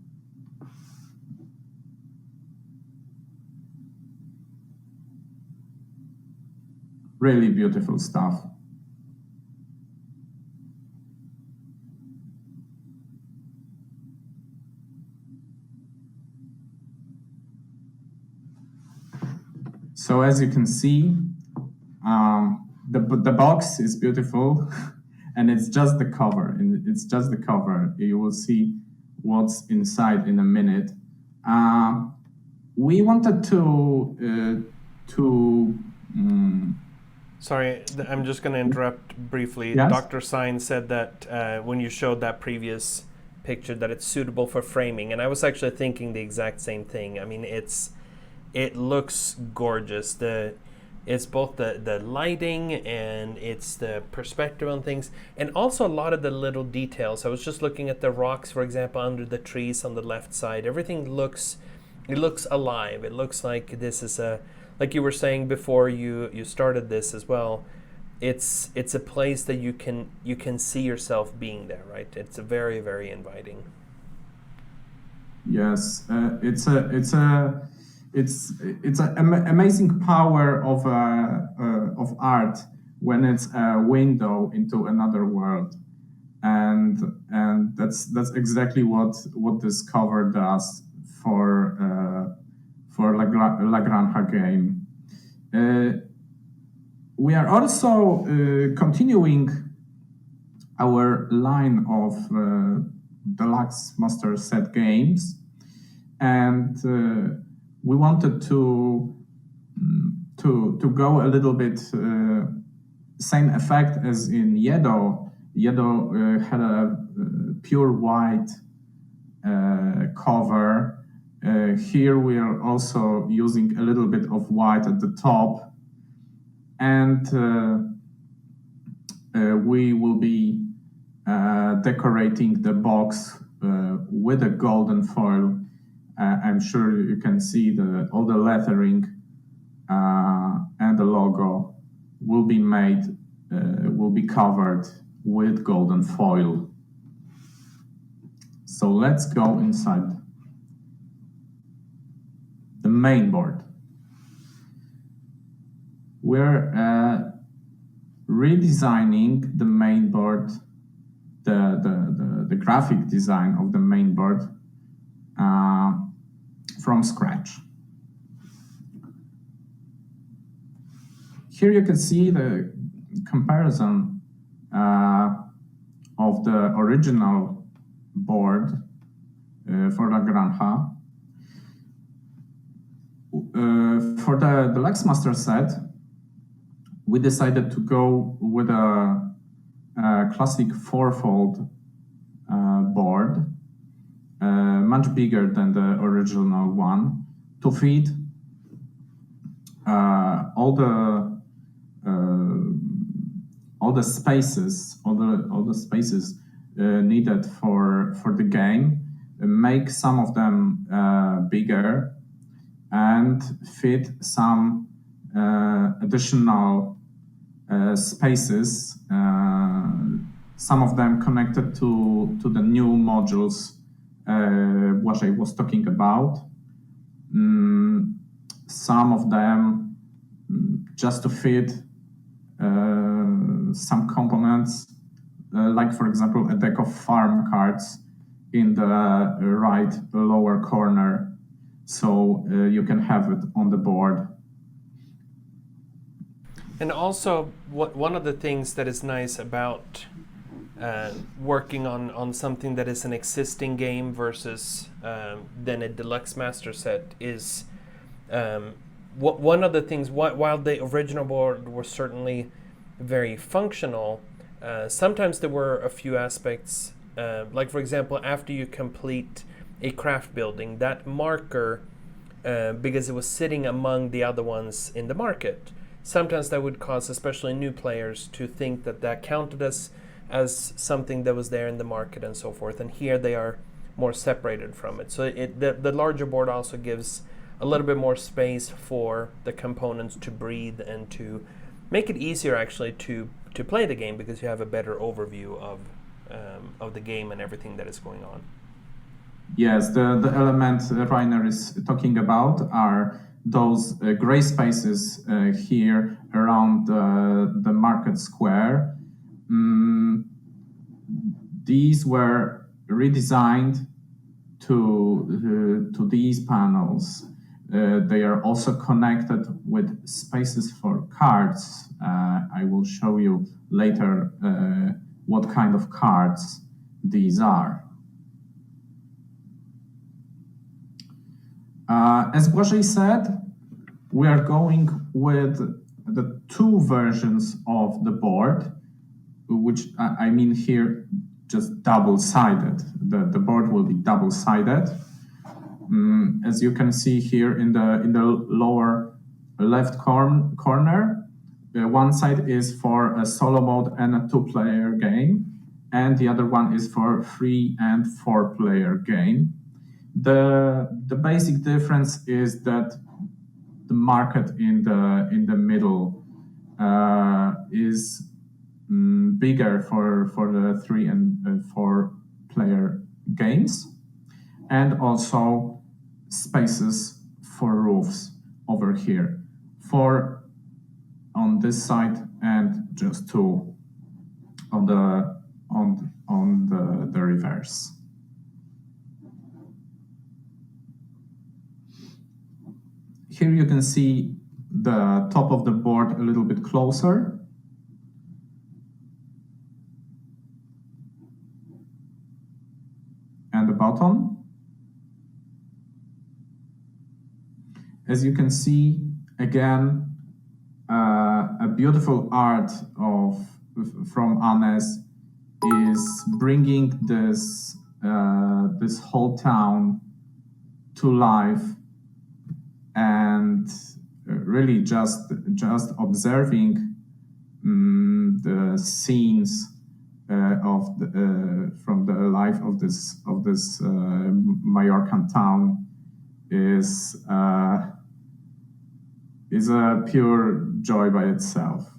Really beautiful stuff. So as you can see, the box is beautiful, and it's just the cover. And it's just the cover. You will see what's inside in a minute. We wanted to. Sorry, I'm just going to interrupt briefly. Yes? Dr. Sign said that when you showed that previous picture that it's suitable for framing, and I was actually thinking the exact same thing. I mean, it looks gorgeous. It's both the lighting and it's the perspective on things, and also a lot of the little details. I was just looking at the rocks, for example, under the trees on the left side. Everything looks alive. It looks like this is like you were saying before you started this as well. It's a place that you can see yourself being there, right? It's a very, very inviting. Yes, it's an amazing power of art when it's a window into another world, and that's exactly what this cover does for La Granja game. We are also continuing our line of Deluxe Master Set games, and we wanted to go a little bit same effect as in Yedo. Yedo had a pure white cover. Here we are also using a little bit of white at the top, and we will be decorating the box with a golden foil. I'm sure you can see all the lettering and the logo will be covered with golden foil. So let's go inside the main board. We're redesigning the main board, the graphic design of the main board from scratch. Here you can see the comparison of the original board for La Granja. For the Deluxe Master Set, we decided to go with a classic fourfold board, much bigger than the original one, to fit all the spaces needed for the game, make some of them bigger, and fit some additional spaces, some of them connected to the new modules Błażej was talking about. Some of them just to fit some components, like for example a deck of farm cards in the right lower corner, so you can have it on the board. And also, one of the things that is nice about working on something that is an existing game versus then a Deluxe Master Set is one of the things, while the original board was certainly very functional, sometimes there were a few aspects, like for example, after you complete a craft building, that marker, because it was sitting among the other ones in the market, sometimes that would cause especially new players to think that that counted as something that was there in the market and so forth. And here they are more separated from it. So the larger board also gives a little bit more space for the components to breathe and to make it easier actually to play the game, because you have a better overview of the game and everything that is going on. Yes, the elements Rainer is talking about are those gray spaces here around the market square. These were redesigned to these panels. They are also connected with spaces for cards. I will show you later what kind of cards these are. As Błażej said, we are going with the two versions of the board, which I mean here just double-sided. The board will be double-sided. As you can see here in the lower left corner, one side is for a solo mode and a 2-player game, and the other one is for 3- and 4-player game. The basic difference is that the market in the middle is bigger for the 3- and 4-player games, and also spaces for roofs over here, 4 on this side and just 2 on the reverse. Here you can see the top of the board a little bit closer. And the bottom. As you can see, again, a beautiful art from Anes is bringing this whole town to life, and really just observing the scenes from the life of this Majorcan town is a pure joy by itself.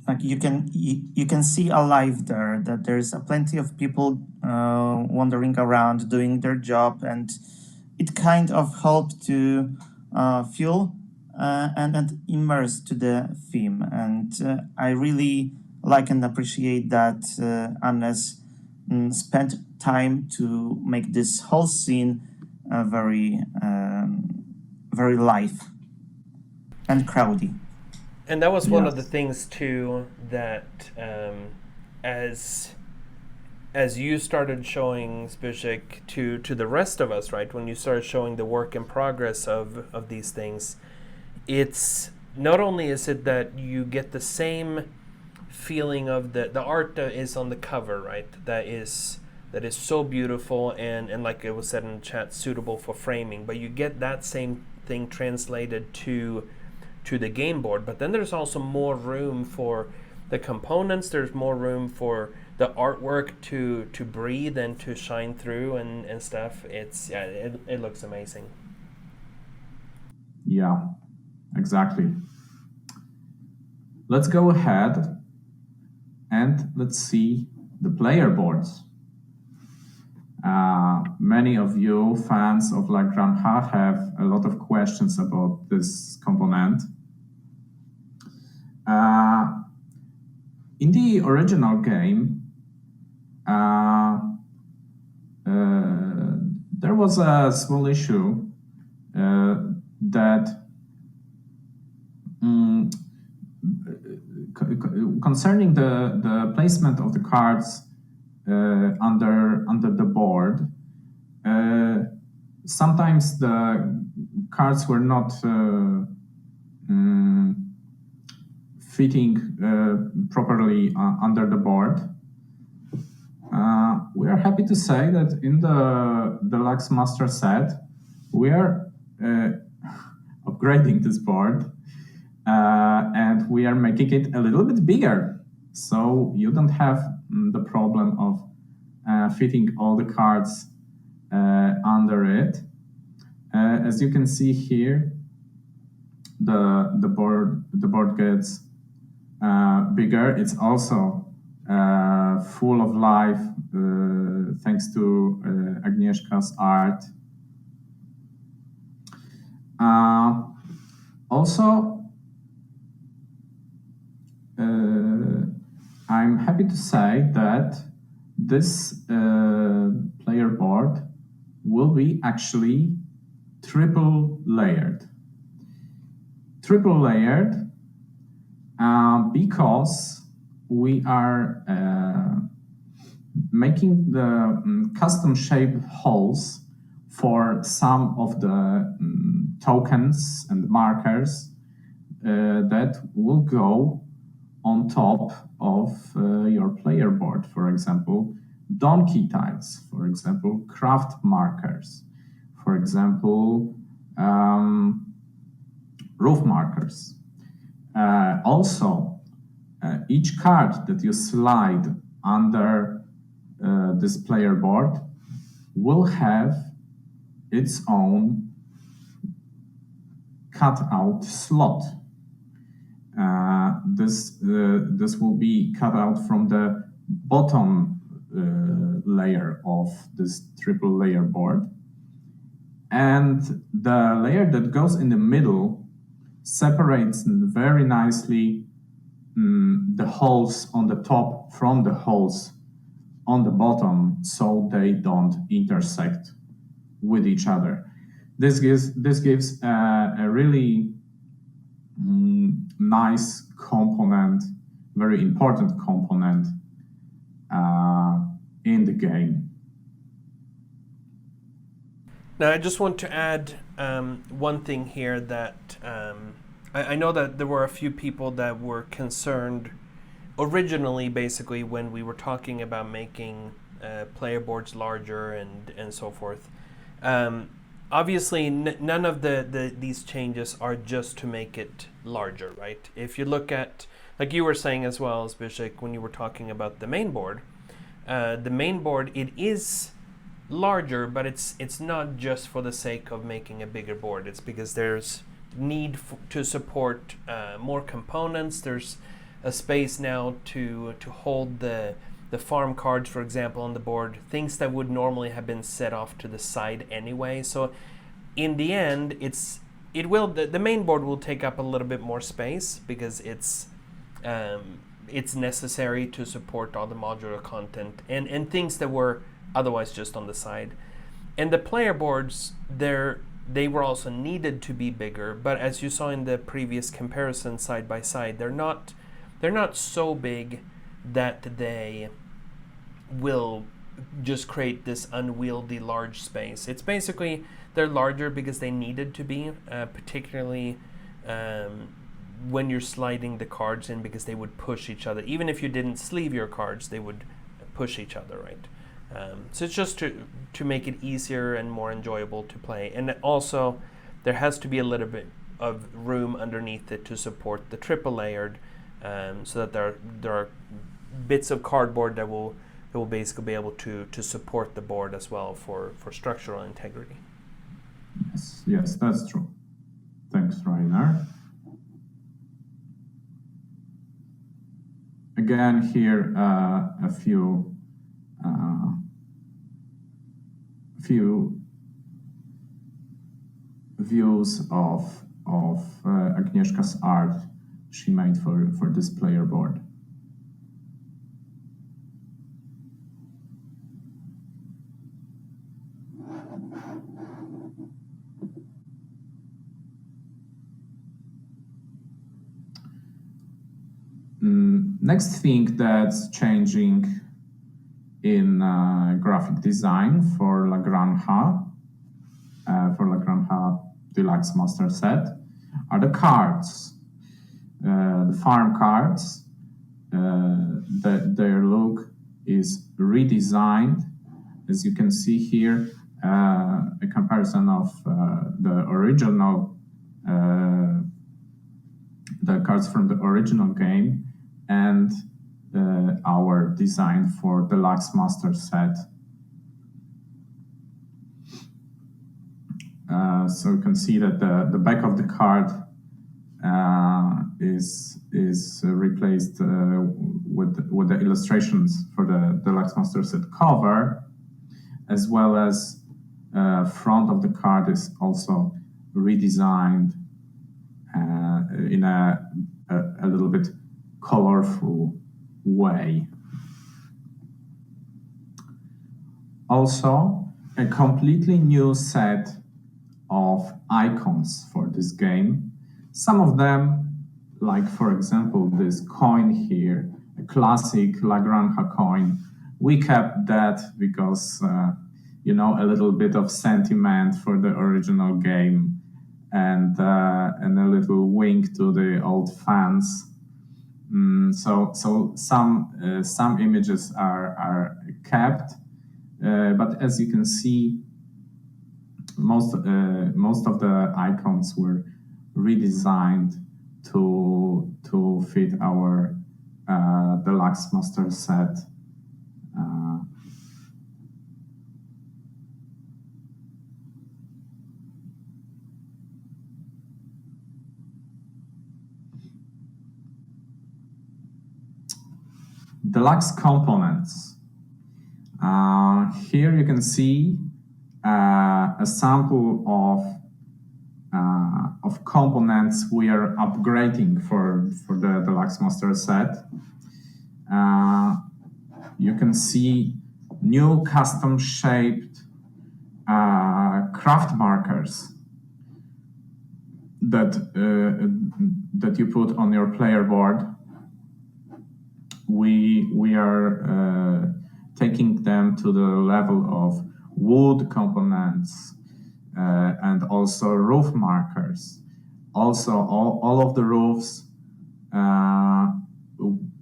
Like you can see alive there that there's plenty of people wandering around doing their job, and it kind of helped to feel and immerse to the theme. And I really like and appreciate that Annes spent time to make this whole scene very live and crowdy. And that was one of the things too that as you started showing Zbyszek to the rest of us, right? When you started showing the work in progress of these things, it's not only is it that you get the same feeling of the art that is on the cover, right? That is so beautiful and like it was said in the chat, suitable for framing, but you get that same thing translated to the game board. But then there's also more room for the components, there's more room for the artwork to breathe and to shine through and stuff. It looks amazing. Yeah, exactly. Let's go ahead and let's see the player boards. Many of you fans of La Granja have a lot of questions about this component. In the original game, there was a small issue that concerning the placement of the cards under the board. Sometimes the cards were not fitting properly under the board. we are happy to say that in the Deluxe Master Set, we are upgrading this board and we are making it a little bit bigger. So you don't have the problem of fitting all the cards under it. As you can see here, the board gets bigger. It's also full of life thanks to Agnieszka's art. Also, I'm happy to say that this player board will be actually triple layered. Triple layered because we are making the custom shaped holes for some of the tokens and markers that will go on top of your player board. For example, donkey tiles, for example, craft markers, for example, roof markers. Also, each card that you slide under this player board will have its own cut-out slot. This will be cut out from the bottom layer of this triple layer board. And the layer that goes in the middle separates very nicely the holes on the top from the holes on the bottom, so they don't intersect with each other. This gives a really nice component, very important component in the game. Now, I just want to add one thing here that I know that there were a few people that were concerned originally, basically, when we were talking about making player boards larger and so forth. Obviously, none of these changes are just to make it larger, right? If you look at, like you were saying as well, Zbyszek, when you were talking about the main board, it is larger, but it's not just for the sake of making a bigger board. It's because there's need to support more components. There's a space now to hold the farm cards, for example, on the board, things that would normally have been set off to the side anyway. So in the end, the main board will take up a little bit more space because it's necessary to support all the modular content and things that were otherwise just on the side. And the player boards, they were also needed to be bigger, but as you saw in the previous comparison side by side, they're not so big that they will just create this unwieldy large space. It's basically they're larger because they needed to be, particularly when you're sliding the cards in, because they would push each other. Even if you didn't sleeve your cards, they would push each other, right? So it's just to make it easier and more enjoyable to play. And also, there has to be a little bit of room underneath it to support the triple layered, so that there are bits of cardboard that will basically be able to support the board as well for structural integrity. Yes, that's true. Thanks, Rainer. Again, here a few views of Agnieszka's art she made for this player board. Next thing that's changing in graphic design for La Granja Deluxe Master Set are the cards, the farm cards. Their look is redesigned. As you can see here, a comparison of the original, the cards from the original game and our design for Deluxe Master Set. So you can see that the back of the card is replaced with the illustrations for the Deluxe Master Set cover, as well as front of the card is also redesigned in a little bit colorful way. Also, a completely new set of icons for this game. Some of them, like for example this coin here, a classic La Granja coin, we kept that because you know, a little bit of sentiment for the original game and a little wink to the old fans. So some images are kept, but as you can see, most of the icons were redesigned to fit our Deluxe Master Set. Deluxe Components. Here you can see a sample of components we are upgrading for the Deluxe Master Set. You can see new custom shaped craft markers that you put on your player board. We are taking them to the level of wood components and also roof markers. Also, all of the roofs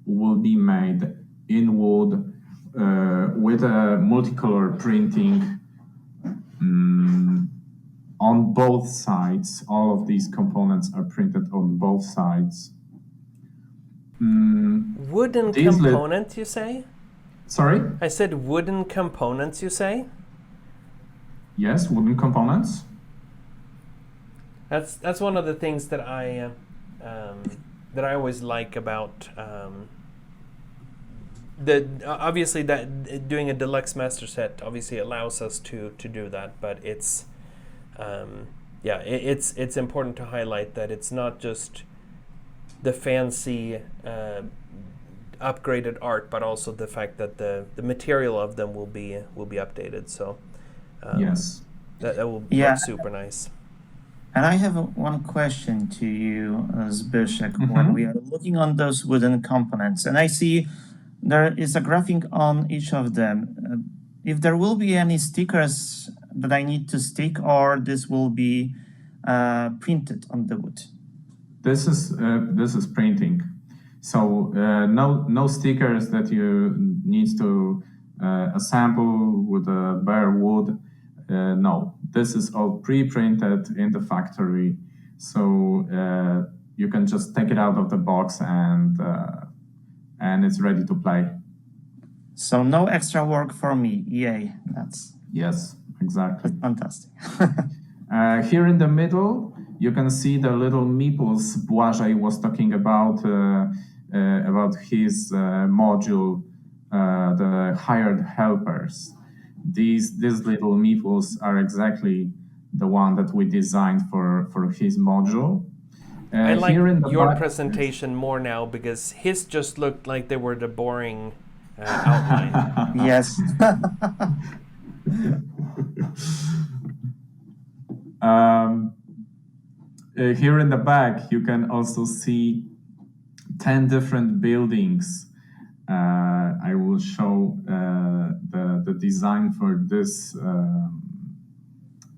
will be made in wood with a multicolor printing on both sides. All of these components are printed on both sides. Wooden components, you say? Sorry? I said wooden components, you say? Yes, wooden components. That's one of the things that I always like about obviously that doing a Deluxe Master Set obviously allows us to do that, but it's it's important to highlight that it's not just the fancy upgraded art, but also the fact that the material of them will be updated. So yes, that will look super nice. And I have one question to you, Zbyszek, when we are looking on those wooden components, and I see there is a graphic on each of them. If there will be any stickers that I need to stick, or this will be printed on the wood? This is printing. So no stickers that you need to assemble with a bare wood. No, this is all pre-printed in the factory. So you can just take it out of the box and it's ready to play. So no extra work for me. Yay! Yes, exactly. Fantastic. Here in the middle, you can see the little meeples Błażej was talking about his module, the hired helpers. These little meeples are exactly the one that we designed for his module. I like your presentation more now because his just looked like they were the boring outline. Yes. Here in the back, you can also see 10 different buildings. I will show the design for this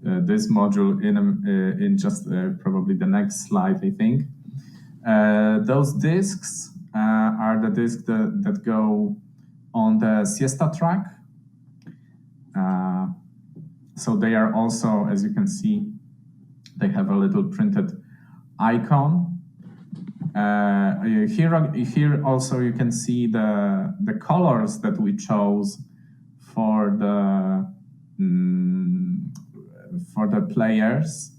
this module in just probably the next slide, I think. Those discs are the discs that go on the siesta track. So they are also, as you can see, they have a little printed icon. Here also you can see the colors that we chose for the players,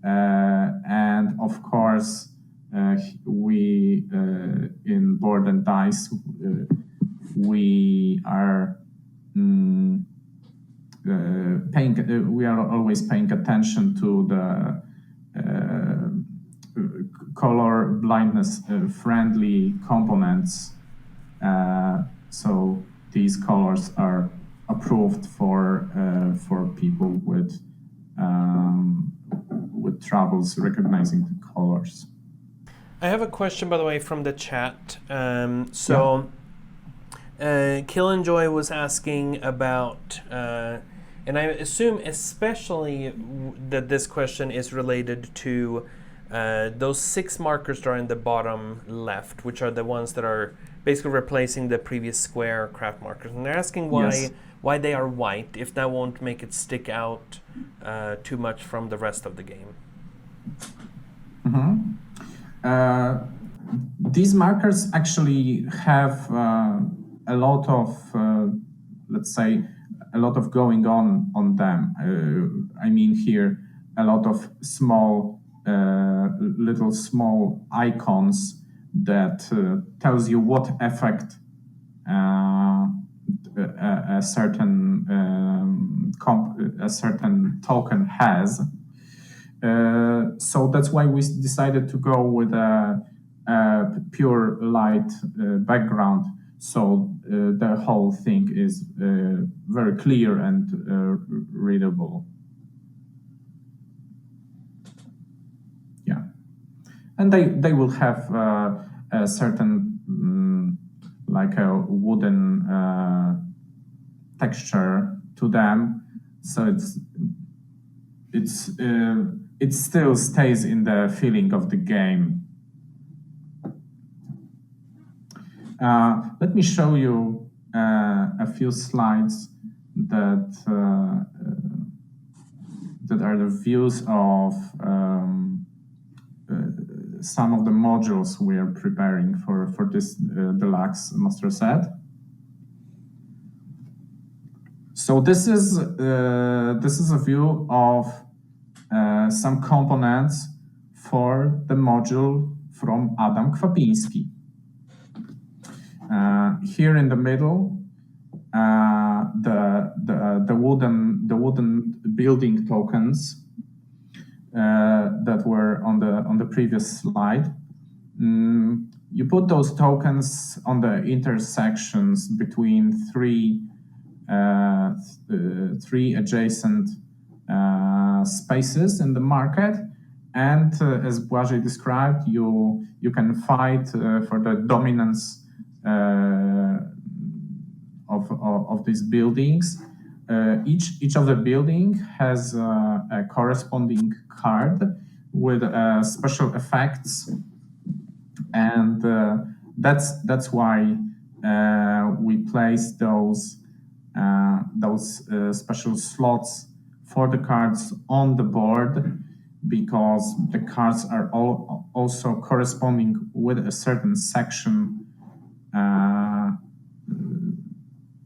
and of course we in Board&Dice we are we are always paying attention to the color blindness friendly components. So these colors are approved for people with troubles recognizing the colors. I have a question, by the way, from the chat. Killenjoy was asking about, and I assume especially that this question is related to those 6 markers that are in the bottom left, which are the ones that are basically replacing the previous square craft markers. And they're asking why they are white, if that won't make it stick out too much from the rest of the game. These markers actually have a lot of, let's say, a lot of going on them. I mean here, a lot of small, little small icons that tells you what effect a certain token has. So that's why we decided to go with a pure light background. So the whole thing is very clear and readable. Yeah, and they will have a certain like a wooden texture to them. So it still stays in the feeling of the game. Let me show you a few slides that are the views of some of the modules we are preparing for this Deluxe Master Set. So this is a view of some components for the module from Adam Kwapinski. Here in the middle, the wooden building tokens that were on the previous slide. You put those tokens on the intersections between three adjacent spaces in the market, and as Błażej described, you can fight for the dominance of these buildings. Each of the building has a corresponding card with special effects, and that's why we place those special slots for the cards on the board, because the cards are all also corresponding with a certain section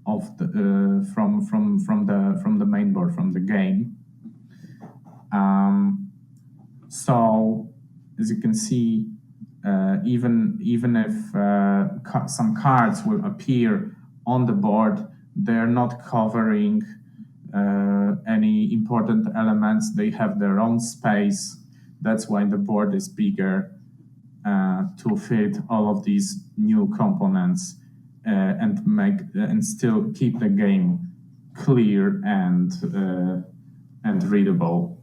of the from the main board, from the game. So as you can see, even if some cards will appear on the board, they're not covering any important elements. They have their own space. That's why the board is bigger, to fit all of these new components and still keep the game clear and readable.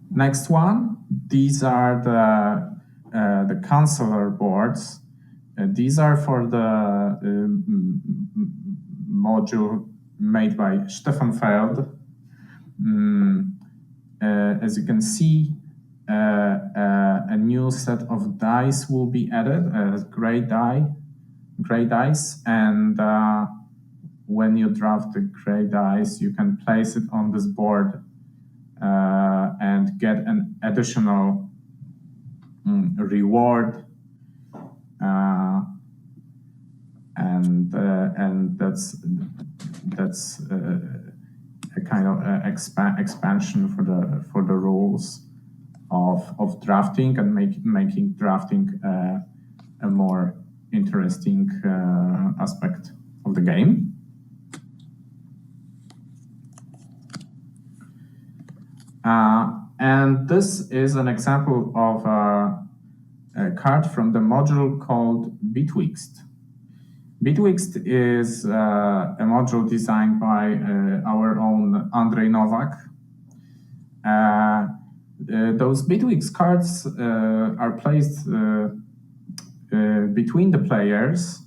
Next one, these are the Consular Boards. These are for the module made by Stefan Feld. As you can see, a new set of dice will be added, gray dice, and when you draft the gray dice, you can place it on this board and get an additional reward, and that's a kind of expansion for the rules of drafting and making drafting a more interesting aspect of the game. And this is an example of a card from the module called Betwixt. Betwixt is a module designed by our own Andrei Novak. Those Betwixt cards are placed between the players,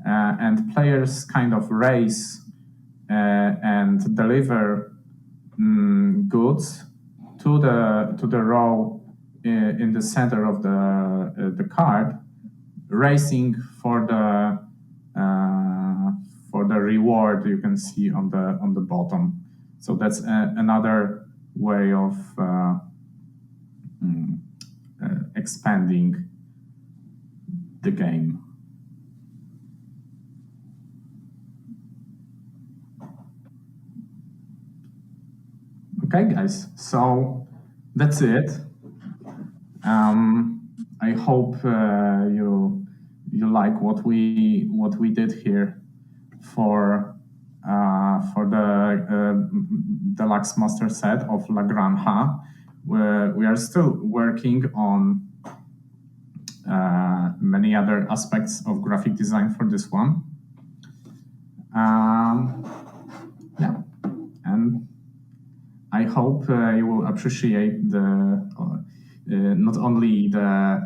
and players kind of race and deliver goods to the row in the center of the card, racing for the reward you can see on the bottom. So that's another way of expanding the game. Okay, guys, so that's it. I hope you like what we did here for the Deluxe Master Set of La Granja. We are still working on many other aspects of graphic design for this one. Yeah, and I hope you will appreciate the not only the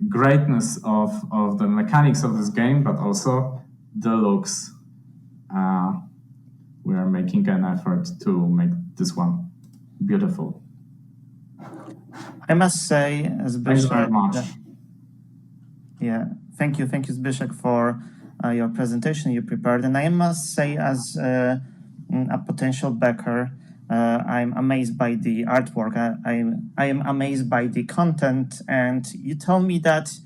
greatness of the mechanics of this game, but also the looks. We are making an effort to make this one beautiful. I must say, as Thanks very much. Yeah, thank you, Zbyszek, for your presentation you prepared. And I must say, as a potential backer, I'm amazed by the artwork. I am amazed by the content. And you told me that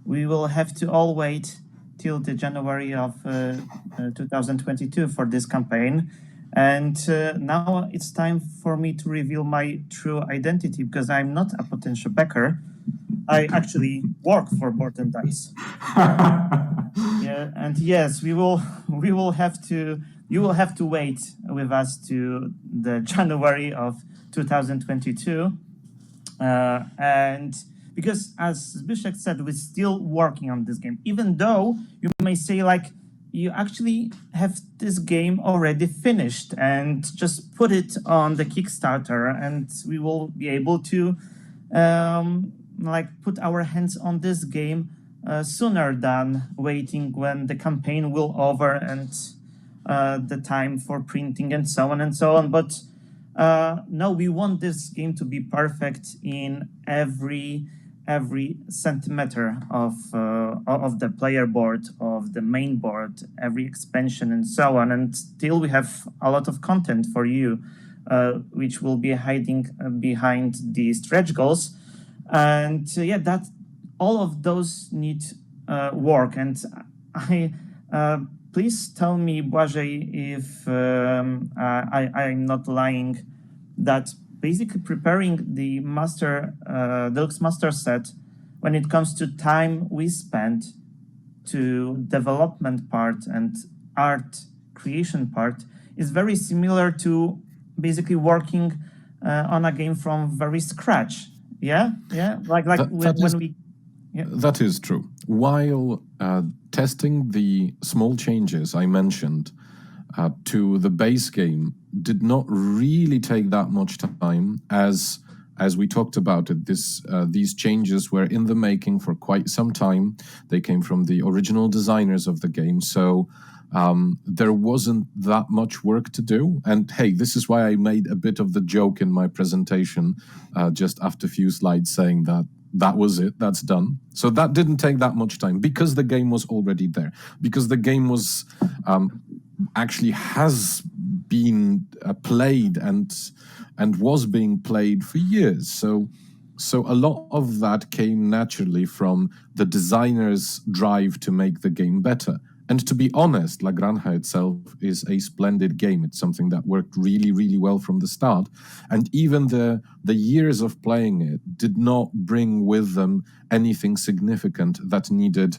we will have to all wait till the January of 2022 for this campaign. And now it's time for me to reveal my true identity, because I'm not a potential backer. I actually work for Board&Dice. Yeah, and yes, you will have to wait with us to the January of 2022. And because, as Zbyszek said, we're still working on this game, even though you may say, like, you actually have this game already finished and just put it on the Kickstarter, and we will be able to put our hands on this game sooner than waiting when the campaign will over and the time for printing and so on and so on. But no, we want this game to be perfect in every centimeter of the player board, of the main board, every expansion and so on. And still we have a lot of content for you, which will be hiding behind the stretch goals. And yeah, that all of those need work. And please tell me, Błażej, if I'm not lying, that basically preparing the Deluxe Master Set, when it comes to time we spent to development part and art creation part, is very similar to basically working on a game from very scratch. Yeah. That is true. While testing the small changes I mentioned to the base game did not really take that much time, as we talked about it. These changes were in the making for quite some time. They came from the original designers of the game, so there wasn't that much work to do. And hey, this is why I made a bit of the joke in my presentation just after a few slides saying that was it, that's done. So that didn't take that much time because the game was already there, because the game was actually has been played and was being played for years. So a lot of that came naturally from the designer's drive to make the game better. And to be honest, La Granja itself is a splendid game. It's something that worked really, really well from the start. And even the years of playing it did not bring with them anything significant that needed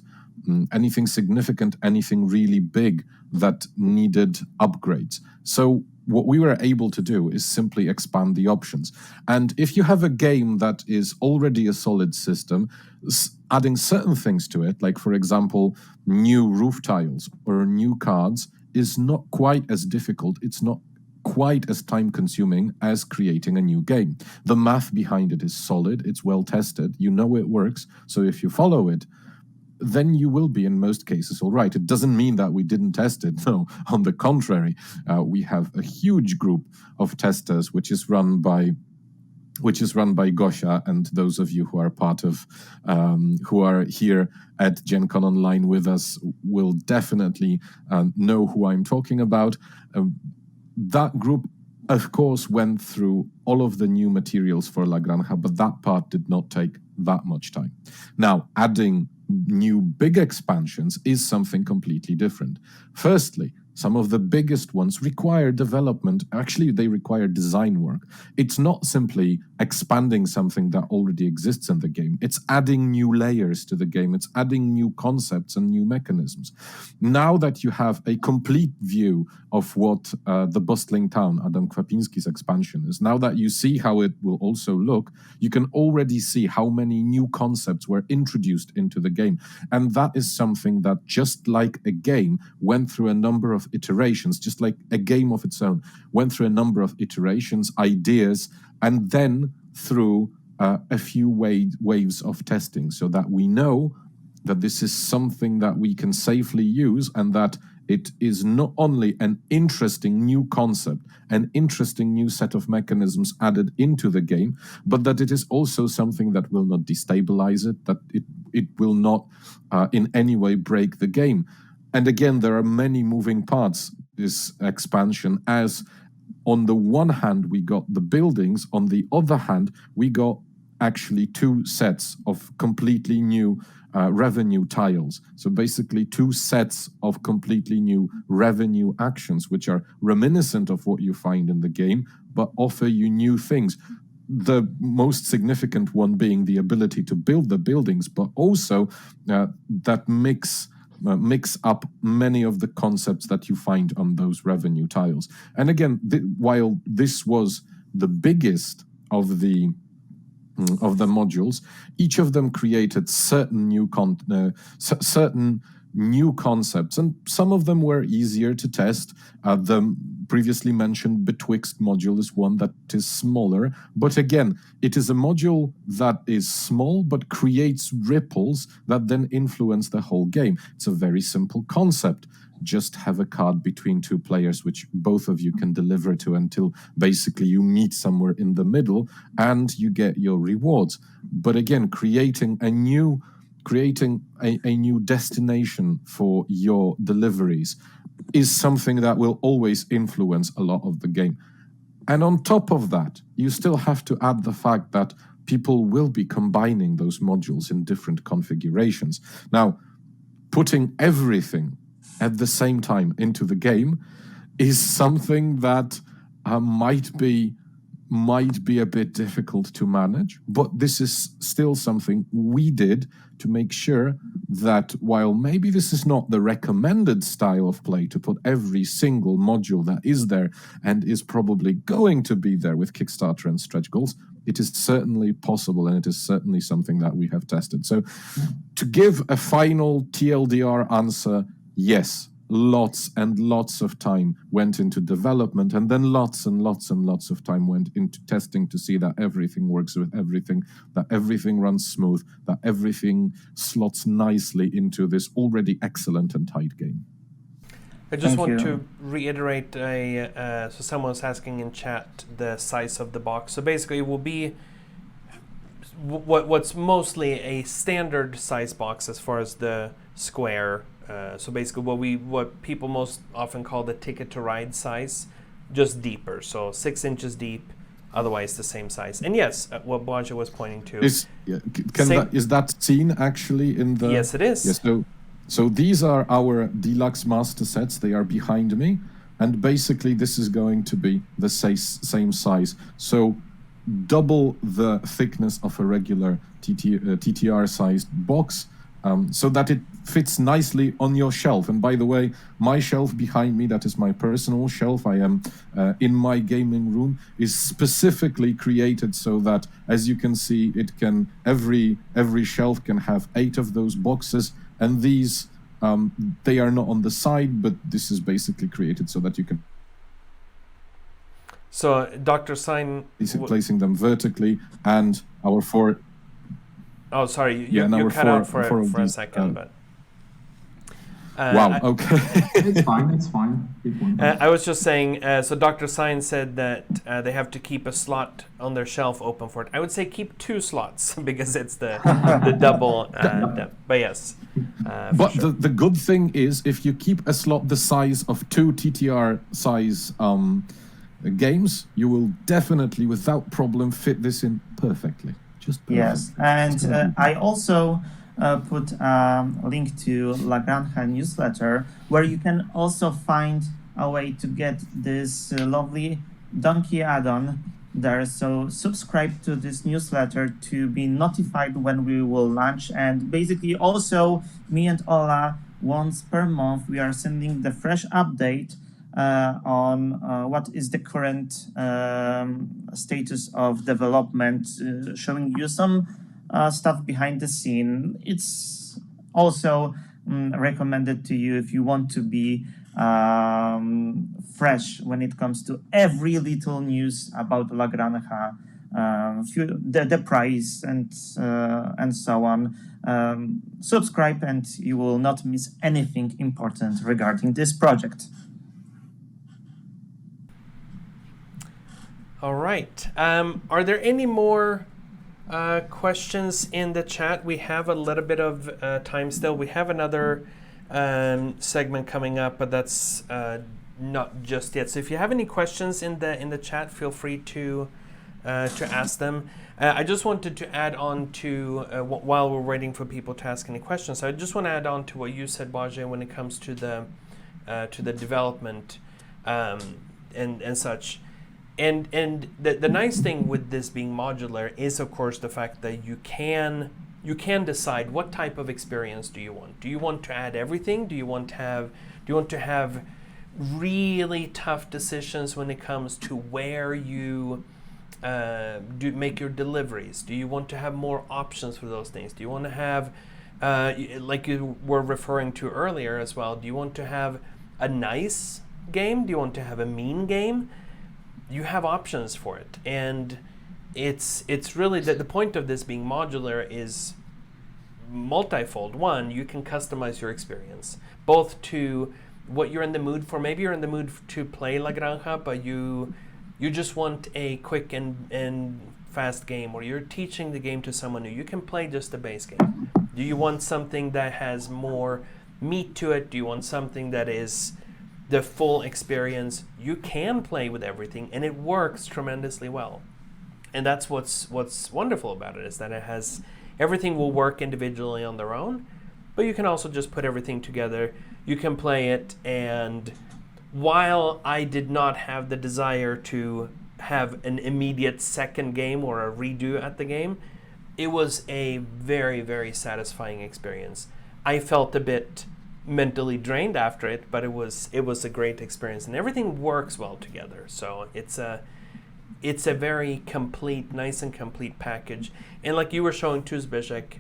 anything really big that needed upgrades. So what we were able to do is simply expand the options. And if you have a game that is already a solid system, adding certain things to it, like for example, new roof tiles or new cards, is not quite as difficult. It's not quite as time-consuming as creating a new game. The math behind it is solid. It's well tested. You know it works. So if you follow it, then you will be in most cases all right. It doesn't mean that we didn't test it. No, on the contrary, we have a huge group of testers, which is run by Gosia, and those of you who are part of, who are here at Gen Con Online with us will definitely know who I'm talking about. That group, of course, went through all of the new materials for La Granja, but that part did not take that much time. Now, adding new big expansions is something completely different. Firstly, some of the biggest ones require development. Actually, they require design work. It's not simply expanding something that already exists in the game. It's adding new layers to the game. It's adding new concepts and new mechanisms. Now that you have a complete view of what the Bustling town, Adam Kwapinski's expansion is, now that you see how it will also look, you can already see how many new concepts were introduced into the game. And that is something that, just like a game, went through a number of iterations, just like a game of its own, went through a number of iterations, ideas, and then through a few waves of testing, so that we know that this is something that we can safely use, and that it is not only an interesting new concept, an interesting new set of mechanisms added into the game, but that it is also something that will not destabilize it, that it will not in any way break the game. And again, there are many moving parts, this expansion, as on the one hand, we got the buildings. On the other hand, we got actually two sets of completely new revenue tiles. So basically 2 sets of completely new revenue actions, which are reminiscent of what you find in the game, but offer you new things. The most significant one being the ability to build the buildings, but also that mix up many of the concepts that you find on those revenue tiles. And again, while this was the biggest of the modules, each of them created certain new concepts, and some of them were easier to test. The previously mentioned Betwixt module is one that is smaller, but again, it is a module that is small but creates ripples that then influence the whole game. It's a very simple concept. Just have a card between 2 players, which both of you can deliver to until basically you meet somewhere in the middle and you get your rewards. But again, creating a new destination for your deliveries is something that will always influence a lot of the game. And on top of that, you still have to add the fact that people will be combining those modules in different configurations. Now, putting everything at the same time into the game is something that might be a bit difficult to manage, but this is still something we did to make sure that while maybe this is not the recommended style of play to put every single module that is there and is probably going to be there with Kickstarter and stretch goals, it is certainly possible, and it is certainly something that we have tested. So to give a final TLDR answer, yes, lots and lots of time went into development, and then lots and lots and lots of time went into testing to see that everything works with everything, that everything runs smooth, that everything slots nicely into this already excellent and tight game. I just Thank want you. to reiterate, so someone was asking in chat the size of the box. So basically it will be what's mostly a standard size box as far as the square. So basically what people most often call the ticket to ride size, just deeper. So 6 inches deep, otherwise the same size. And yes, what Błażej was pointing to. Is that seen actually in the? Yes, it is. Yes. So these are our Deluxe Master Sets. They are behind me, and basically this is going to be the same size. So double the thickness of a regular TTR-sized box, so that it fits nicely on your shelf. And by the way, my shelf behind me, that is my personal shelf, I am in my gaming room, is specifically created so that, as you can see, it can every shelf can have 8 of those boxes, and these they are not on the side, but this is basically created so that you can. So Dr. Sign Placing them vertically, and our 4. Oh, sorry, you cut out for a second, but. Wow. Okay. It's fine. It's fine. I was just saying. So Dr. Sign said that they have to keep a slot on their shelf open for it. I would say keep 2 slots because it's the double. But yes. But sure. the good thing is, if you keep a slot the size of 2 TTR size games, you will definitely, without problem, fit this in perfectly. Just perfect. Yes, and I also put a link to La Granja newsletter, where you can also find a way to get this lovely donkey add-on there. So subscribe to this newsletter to be notified when we will launch. And basically also, me and Ola, once per month, we are sending the fresh update on what is the current status of development, showing you some stuff behind the scene. It's also recommended to you if you want to be fresh when it comes to every little news about La Granja, the price and so on. Subscribe and you will not miss anything important regarding this project. All right. Are there any more questions in the chat? We have a little bit of time still. We have another segment coming up, but that's not just yet. So if you have any questions in the chat, feel free to ask them. I just wanted to add on to while we're waiting for people to ask any questions. I just want to add on to what you said, Błażej, when it comes to the development and such. And the nice thing with this being modular is, of course, the fact that you can decide what type of experience do you want. Do you want to add everything? Do you want to have really tough decisions when it comes to where you make your deliveries? Do you want to have more options for those things? Do you want to have, like you were referring to earlier as well, do you want to have a nice game? Do you want to have a mean game? You have options for it, and it's really the point of this being modular is multifold. One, you can customize your experience both to what you're in the mood for. Maybe you're in the mood to play La Granja, but you just want a quick and fast game, or you're teaching the game to someone new. You can play just the base game. Do you want something that has more meat to it? Do you want something that is the full experience? You can play with everything, and it works tremendously well. And that's what's wonderful about it, is that it has everything will work individually on their own, but you can also just put everything together. You can play it, and while I did not have the desire to have an immediate second game or a redo at the game, it was a very, very satisfying experience. I felt a bit mentally drained after it, but it was a great experience, and everything works well together. So it's a very complete, nice and complete package. And like you were showing too, Zbyszek,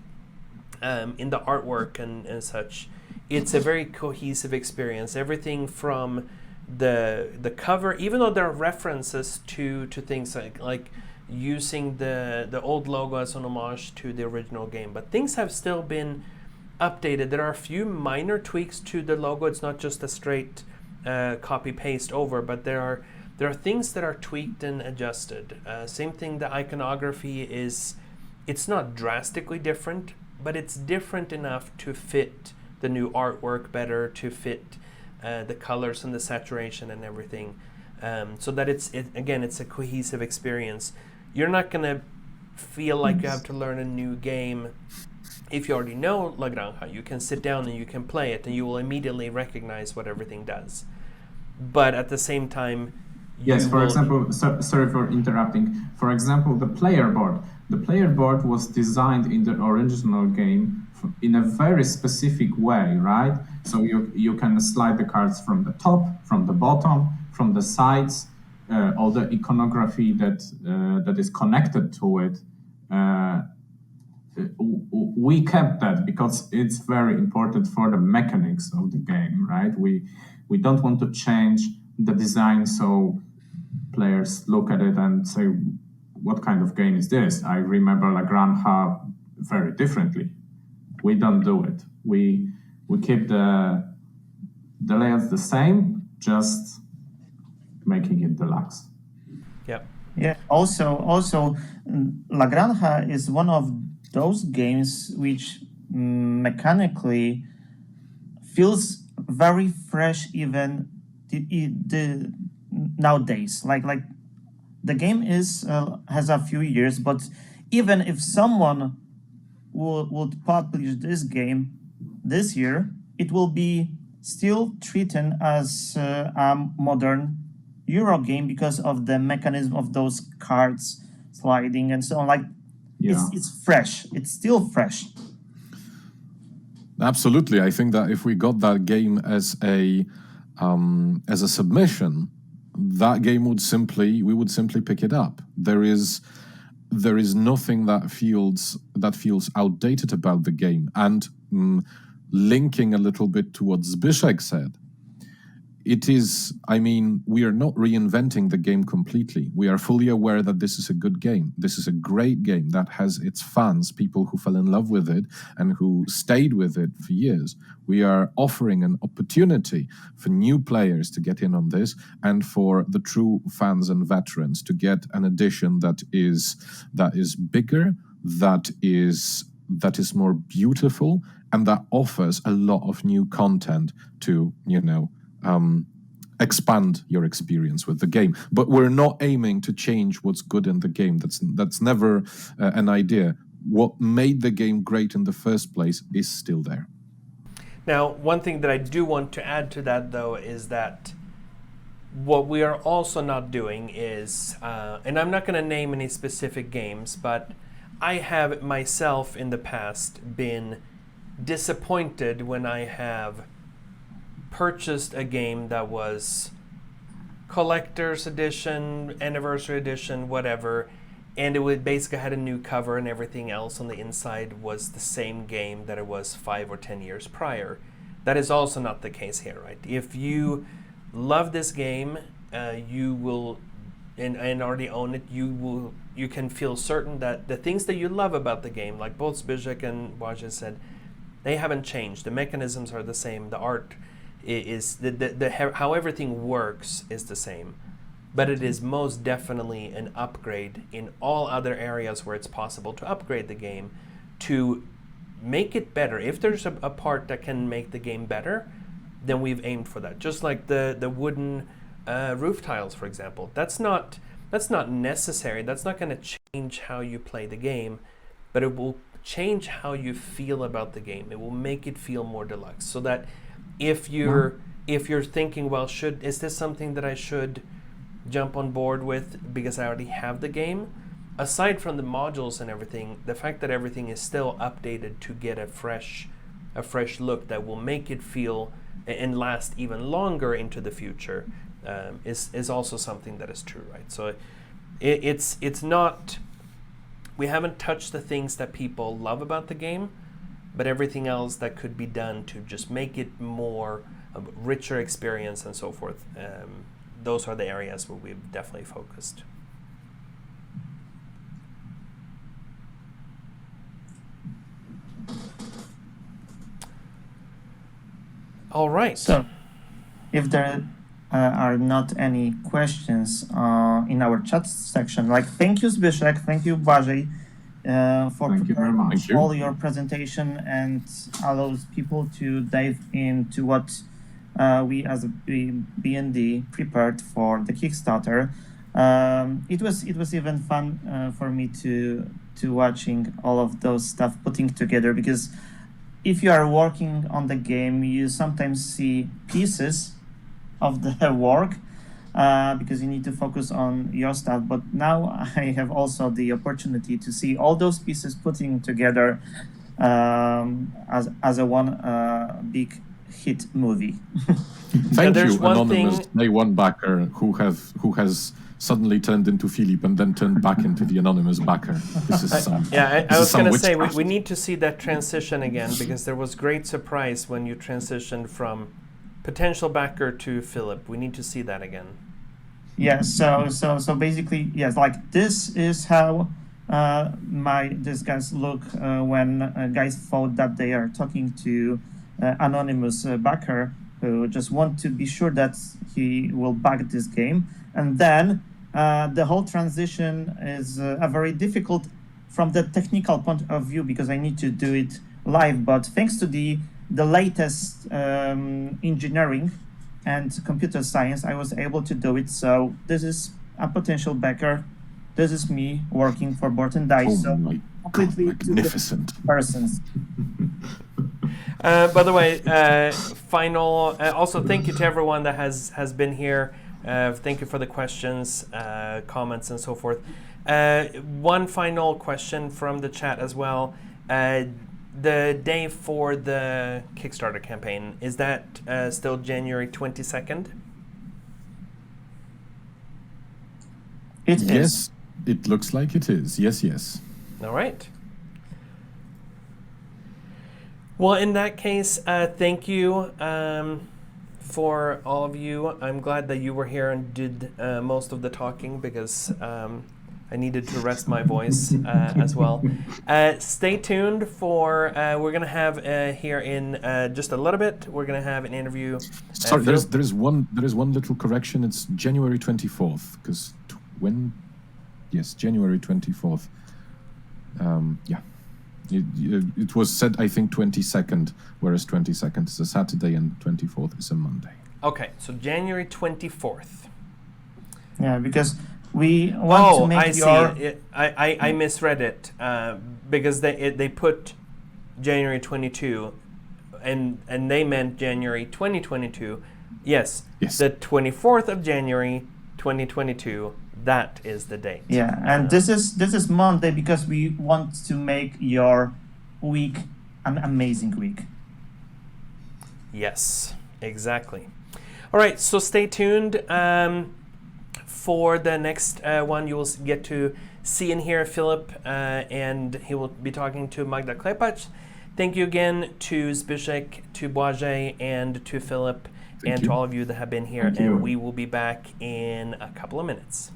in the artwork and such, it's a very cohesive experience. Everything from the cover, even though there are references to things like using the old logo as an homage to the original game, but things have still been updated. There are a few minor tweaks to the logo. It's not just a straight copy paste over, but there are things that are tweaked and adjusted. Same thing, the iconography it's not drastically different, but it's different enough to fit the new artwork better, to fit the colors and the saturation and everything, so that it's a cohesive experience. You're not gonna feel like you have to learn a new game. If you already know La Granja, you can sit down and you can play it and you will immediately recognize what everything does. But at the same time, yes, for example, sorry for interrupting. For example, the player board. The player board was designed in the original game in a very specific way, right? So you can slide the cards from the top, from the bottom, from the sides, all the iconography that is connected to it. We kept that because it's very important for the mechanics of the game, right? We don't want to change the design so players look at it and say, what kind of game is this? I remember La Granja very differently. We don't do it. We keep the layouts the same, just making it deluxe. Yep. Yeah. Also, La Granja is one of those games which mechanically feels very fresh even the nowadays. Like the game has a few years, but even if someone would publish this game this year, it will be still treated as a modern Euro game because of the mechanism of those cards sliding and so on. Like, it's fresh. It's still fresh. Absolutely. I think that if we got that game as a submission, that game we would simply pick it up. There is nothing that feels outdated about the game. And linking a little bit to what Zbyszek said, we are not reinventing the game completely. We are fully aware that this is a good game. This is a great game that has its fans, people who fell in love with it and who stayed with it for years. We are offering an opportunity for new players to get in on this and for the true fans and veterans to get an edition that is bigger, that is more beautiful, and that offers a lot of new content to, expand your experience with the game. But we're not aiming to change what's good in the game. That's never an idea. What made the game great in the first place is still there. Now, one thing that I do want to add to that, though, is that what we are also not doing is, and I'm not going to name any specific games, but I have myself in the past been disappointed when I have purchased a game that was collector's edition, anniversary edition, whatever, and it would basically had a new cover and everything else on the inside was the same game that it was 5 or 10 years prior. That is also not the case here, right? If you love this game, you will, and already own it, you can feel certain that the things that you love about the game, like both Zbyszek and Wojciech said, they haven't changed. The mechanisms are the same. The art is how everything works is the same, but it is most definitely an upgrade in all other areas where it's possible to upgrade the game to make it better. If there's a part that can make the game better, then we've aimed for that. Just like the wooden roof tiles, for example. That's not necessary. That's not going to change how you play the game, but it will change how you feel about the game. It will make it feel more deluxe, so that if you're thinking, well, is this something that I should jump on board with because I already have the game? Aside from the modules and everything, the fact that everything is still updated to get a fresh look that will make it feel and last even longer into the future is also something that is true, right? So it's not, we haven't touched the things that people love about the game, but everything else that could be done to just make it more a richer experience and so forth. Those are the areas where we've definitely focused. All right. So if there are not any questions in our chat section, like thank you Zbyszek, thank you Błażej for Thank you very preparing much. Thank you. all your presentation and allows people to dive into what we as a B&D prepared for the Kickstarter. It was even fun for me to watching all of those stuff putting together, because if you are working on the game, you sometimes see pieces of the work because you need to focus on your stuff. But now I have also the opportunity to see all those pieces putting together as a one big hit movie. Thank there's you, one anonymous thing- day one backer who has suddenly turned into Philip and then turned back into the anonymous backer. This is some. Yeah, this I is was some going to say, witchcraft. we need to see that transition again, because there was great surprise when you transitioned from potential backer to Philip. We need to see that again. Yeah, so basically, yes, like this is how these guys look when guys thought that they are talking to anonymous backer who just want to be sure that he will back this game. And then the whole transition is very difficult from the technical point of view, because I need to do it live. But thanks to the latest engineering and computer science, I was able to do it. So this is a potential backer. This is me working for Board&Dice. Oh So my God, completely two magnificent. persons. By the way, final. Also, thank you to everyone that has been here. Thank you for the questions, comments, and so forth. One final question from the chat as well. The day for the Kickstarter campaign, is that still January 22nd? It is. Yes, it looks like it is. Yes, yes. All right. Well, in that case, thank you for all of you. I'm glad that you were here and did most of the talking, because I needed to rest my voice as well. Stay tuned for, we're going to have here in just a little bit, we're going to have an interview. Sorry, there is one little correction. It's January 24th, because yes, January 24th. Yeah. It was said, I think, 22nd, whereas 22nd is a Saturday and 24th is a Monday. Okay, so January 24th. Yeah, because we want to make see. I misread it because they put January 22, and they meant January 2022. Yes, the 24th of January 2022. That is the date. Yeah, and this is Monday, because we want to make your week an amazing week. Yes, exactly. All right, so stay tuned. For the next one, you will get to see and hear Philip, and he will be talking to Magda Klepacz. Thank you again to Zbyszek, to Błażej, and to Philip, and to all of you that have been here. Thank you. And we will be back in a couple of minutes.